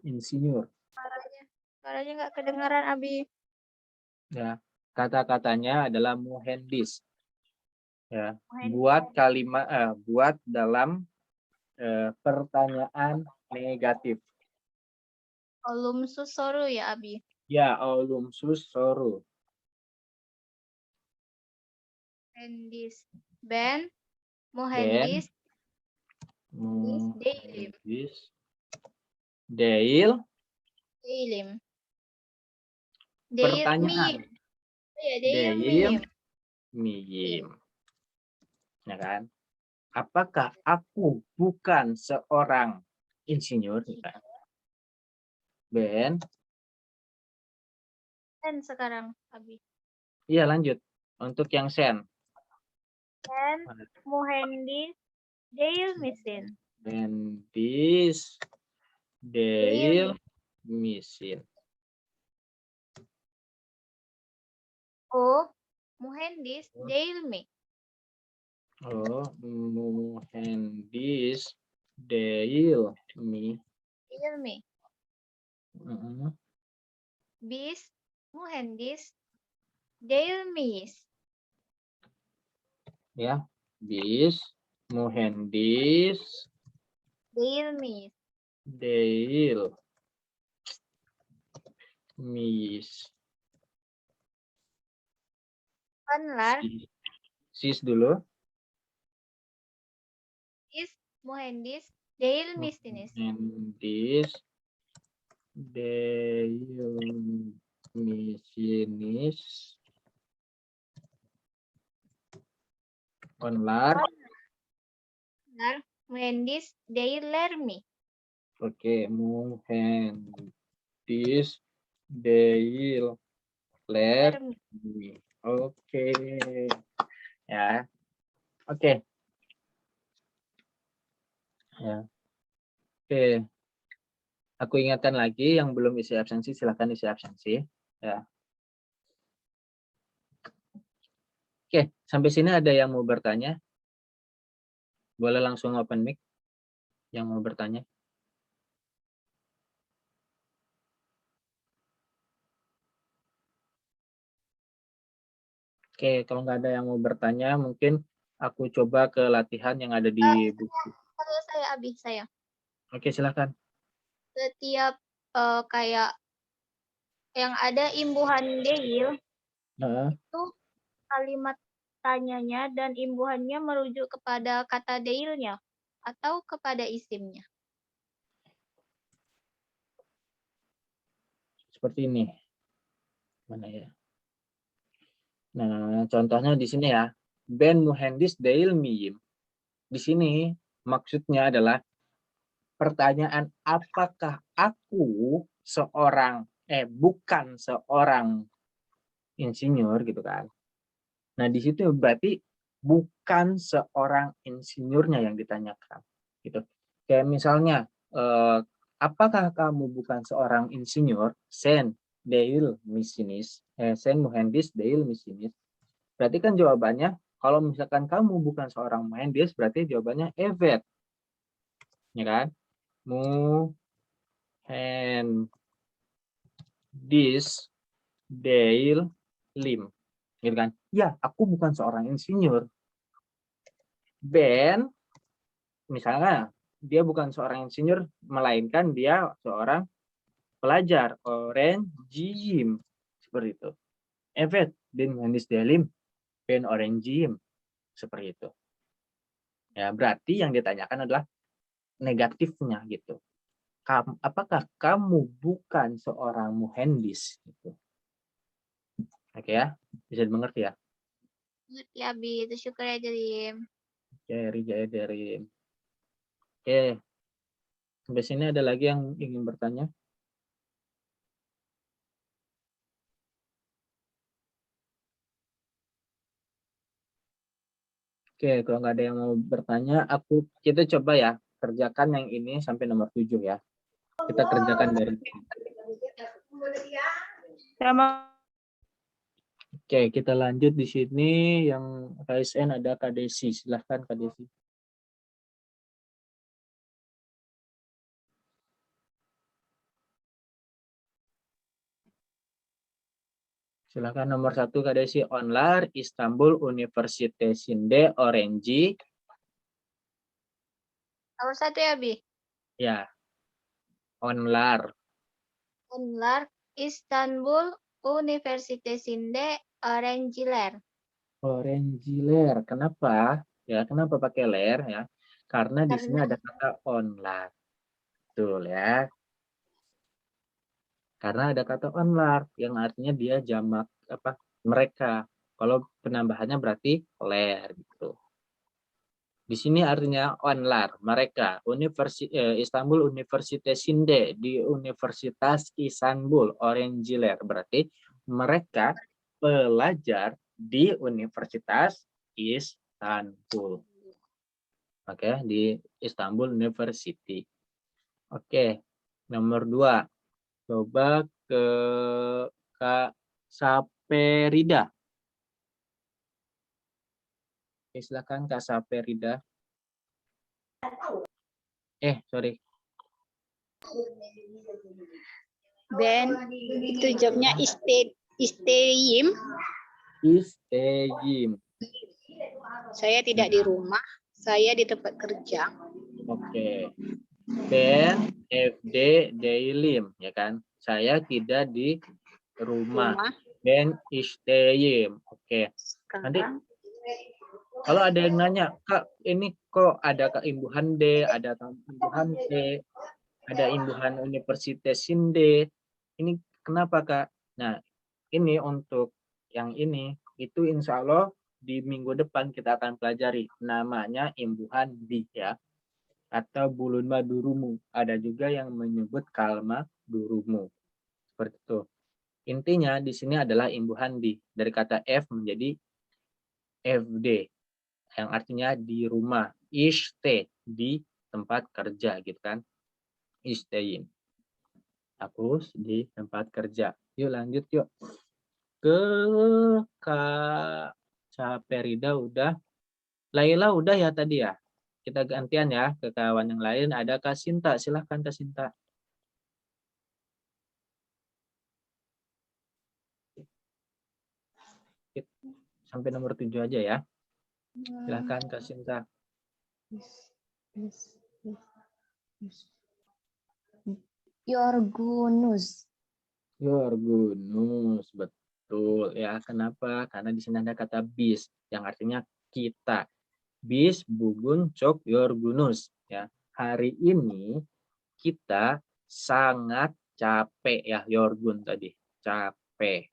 insinyur.
Suaranya nggak kedengaran, Abi.
Ya, kata-katanya adalah muhendis. Ya, buat kalimat, buat dalam pertanyaan negatif.
Olumsus soru ya, Abi.
Ya, olumsus soru.
Muhendis. Ben. Muhendis.
Muhendis. Deil.
Deilim.
Pertanyaan.
Ya, Deil
miyim. Ya kan? Apakah aku bukan seorang insinyur? Ben.
Sen sekarang, Abi.
Iya, lanjut. Untuk yang sen.
Ben. Muhendis. Deil misin.
Muhendis. Deil misin.
Oh, muhendis deilmi.
Oh, muhendis deilmi.
Deilmi. Bis muhendis deilmis.
Ya, bis muhendis
Deilmis.
Deilmis.
Onlar.
Sis dulu.
Bis muhendis deilmisinis.
Muhendis deilmisinis. Onlar.
Onlar. Muhendis deilermi.
Oke, muhendis deilermi. Oke. Ya. Oke. Ya. Oke. Aku ingatkan lagi yang belum isi absensi silakan isi absensi, ya. Oke, sampai sini ada yang mau bertanya? Boleh langsung open mic yang mau bertanya. Oke, kalau nggak ada yang mau bertanya, mungkin aku coba ke latihan yang ada di buku.
Saya Abi, saya.
Oke, silakan.
Setiap kayak yang ada imbuhan deil, itu kalimat tanyanya dan imbuhannya merujuk kepada kata deilnya atau kepada isimnya.
Seperti ini. Mana ya? Nah, contohnya di sini ya. Ben muhendis deil miyim. Di sini maksudnya adalah pertanyaan apakah aku bukan seorang insinyur gitu kan. Nah, di situ berarti bukan seorang insinyurnya yang ditanyakan gitu. Kayak misalnya apakah kamu bukan seorang insinyur? Sen Deil Masinis, Sen Muhandis Deil Masinis. Berarti kan jawabannya kalau misalkan kamu bukan seorang muhandis berarti jawabannya evet. Ya kan? Muhandis Deil Lim. Gitu kan? Ya, aku bukan seorang insinyur. Ben, misalnya dia bukan seorang insinyur, melainkan dia seorang pelajar, Orange Gym. Seperti itu. Evet, bin Muhandis Delim, Ben Orange Gym. Seperti itu. Ya, berarti yang ditanyakan adalah negatifnya gitu. Apakah kamu bukan seorang muhandis? Gitu. Oke ya, bisa dimengerti ya?
Ngerti Abi, itu syukur ya Jelim.
Oke, Rijaya dari. Oke, sampai sini ada lagi yang ingin bertanya? Oke, kalau nggak ada yang mau bertanya, kita coba ya kerjakan yang ini sampai nomor 7 ya. Kita kerjakan dari. Oke, kita lanjut di sini yang KSN ada Kak Desi. Silahkan Kak Desi. Silahkan nomor 1 Kak Desi. Onlar Istanbul Universitesinde Öğrenci.
Nomor 1 ya Abi?
Ya. Onlar.
Onlar İstanbul Üniversitesi'nde öğrenciler.
Öğrenciler. Kenapa? Ya, kenapa pakai ler ya? Karena di sini ada kata onlar. Betul ya. Karena ada kata onlar yang artinya dia jamak mereka. Kalau penambahannya berarti ler gitu. Di sini artinya onlar, mereka. Istanbul Universitesinde, di Universitas Istanbul, Öğrenciler. Berarti mereka pelajar di Universitas Istanbul. Oke, di Istanbul University. Oke, nomor 2. Coba ke Kak Saperida. Oke, silakan Kak Saperida. Sorry.
Ben, itu jawabnya isteyim.
Isteyim.
Saya tidak di rumah, saya di tempat kerja.
Oke. Ben FD Dailim, ya kan? Saya tidak di rumah. Ben isteyim. Oke. Nanti kalau ada yang nanya, Kak, ini kok ada keimbuhan D, ada keimbuhan T, ada imbuhan Universitas Inde. Ini kenapa, Kak? Nah, ini untuk yang ini, itu insya Allah di minggu depan kita akan pelajari. Namanya imbuhan D, ya. Atau bulun madurumu. Ada juga yang menyebut kalma durumu. Seperti itu. Intinya di sini adalah imbuhan D. Dari kata F menjadi FD. Yang artinya di rumah. Ishte, di tempat kerja gitu kan. Ishtayin. Hapus di tempat kerja. Yuk lanjut yuk. Ke Kak Saperida udah. Laila udah ya tadi ya. Kita gantian ya ke kawan yang lain. Ada Kak Sinta. Silahkan Kak Sinta. Sampai nomor 7 aja ya. Silahkan Kak Sinta.
Yorgunus.
Yorgunus, betul ya. Kenapa? Karena di sini ada kata bis yang artinya kita. Bis bugun cok yorgunus ya. Hari ini kita sangat capek ya, yorgun tadi. Capek.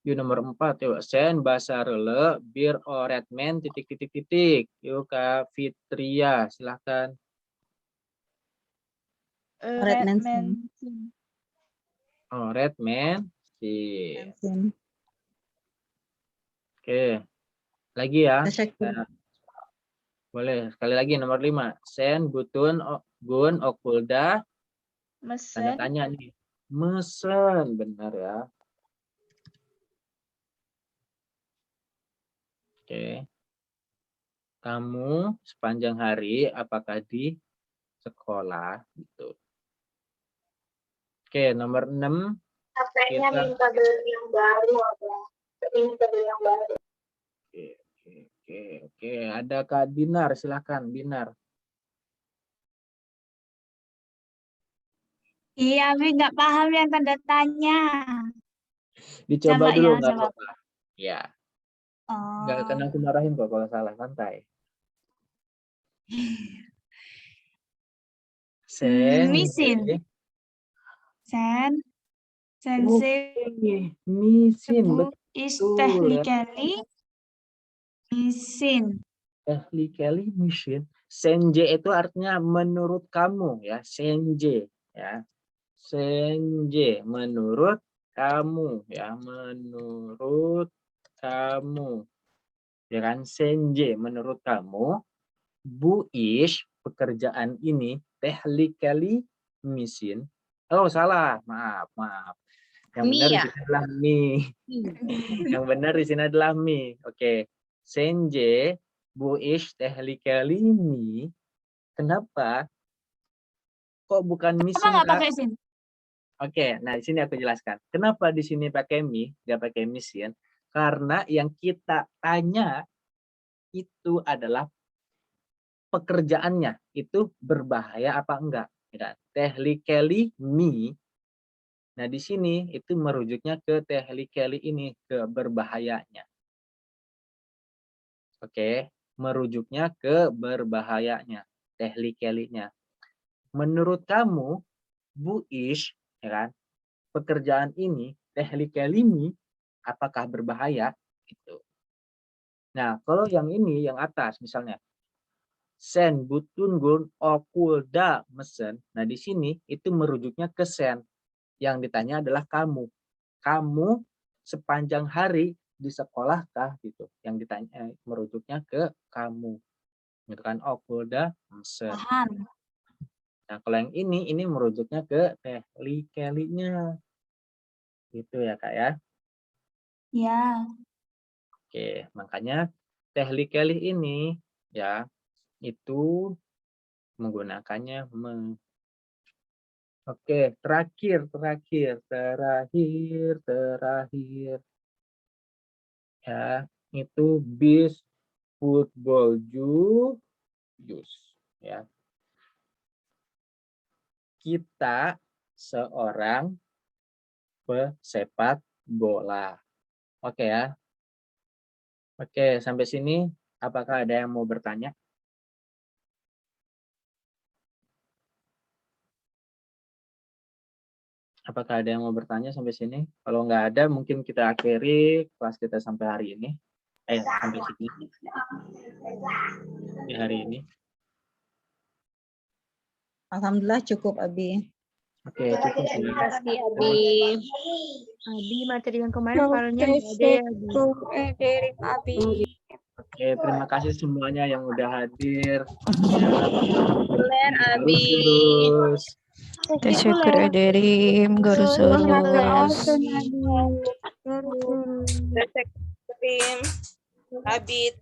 Yuk nomor 4 yuk. Sen basarele bir oretmen titik. Yuk Kak Fitria, silahkan.
Red Mansion.
Oh, red mansion. Oke. Lagi ya. Nah, boleh. Sekali lagi nomor 5. Sen, butun, gun, okulda. Tanda
Mesen.
tanya nih. Mesen. Benar ya. Oke. Kamu sepanjang hari apakah di sekolah gitu. Oke, nomor 6.
Capeknya
Kita
minta beli yang baru apa? Minta beli yang baru.
Oke. Ada Kak Binar, silakan Binar.
Iya, Abi nggak paham yang tanda tanya.
Dicoba
Coba
dulu
ya,
nggak
coba.
apa-apa. Ya,
Oh.
nggak akan aku marahin kok kalau salah, santai.
Misin. Sen. Sensei.
Misin,
Bu
betul
is
ya.
technically misin.
Technically mission. Senje itu artinya menurut kamu ya, senje ya. Senje menurut kamu ya, menurut kamu. Ya kan, senje menurut kamu. Bu Ish, pekerjaan ini technically mission. Oh, salah. Maaf. Yang benar di sini adalah mi. Yang benar di sini adalah mi. Oke. Senje, Bu Ish, technically mi. Kenapa? Kok bukan mission?
Kenapa nggak pakai sin?
Oke, nah di sini aku jelaskan. Kenapa di sini pakai mi, nggak pakai mission? Karena yang kita tanya itu adalah pekerjaannya. Itu berbahaya apa enggak? Ya, technically me. Nah, di sini itu merujuknya ke technically ini, ke berbahayanya. Oke, merujuknya ke berbahayanya, technically-nya. Menurut kamu, Bu Ish, ya kan, pekerjaan ini, technically me, apakah berbahaya? Gitu. Nah, kalau yang ini, yang atas misalnya, sen, butun, gun, okulda, mesen. Nah, di sini itu merujuknya ke sen. Yang ditanya adalah kamu. Kamu sepanjang hari di sekolahkah gitu. Yang ditanya merujuknya ke kamu. Gitu kan, okulda, mesen.
Paham.
Nah, kalau yang ini merujuknya ke technically-nya. Gitu ya, Kak ya.
Ya.
Oke, makanya technically ini ya itu menggunakannya Oke, terakhir. Ya, itu bis football juice ya. Kita seorang pesepak bola. Oke ya. Oke, sampai sini apakah ada yang mau bertanya? Apakah ada yang mau bertanya sampai sini? Kalau nggak ada, mungkin kita akhiri kelas kita sampai hari ini. Sampai sini. Di hari ini.
Alhamdulillah cukup, Abi.
Oke, cukup.
Terima kasih, Abi.
Abi, materi yang kemarin filenya nggak ada ya, Abi.
Oke, terima kasih semuanya yang udah hadir.
Abi.
Terus.
Teşekkür ederim. Görüşürüz.
Abi,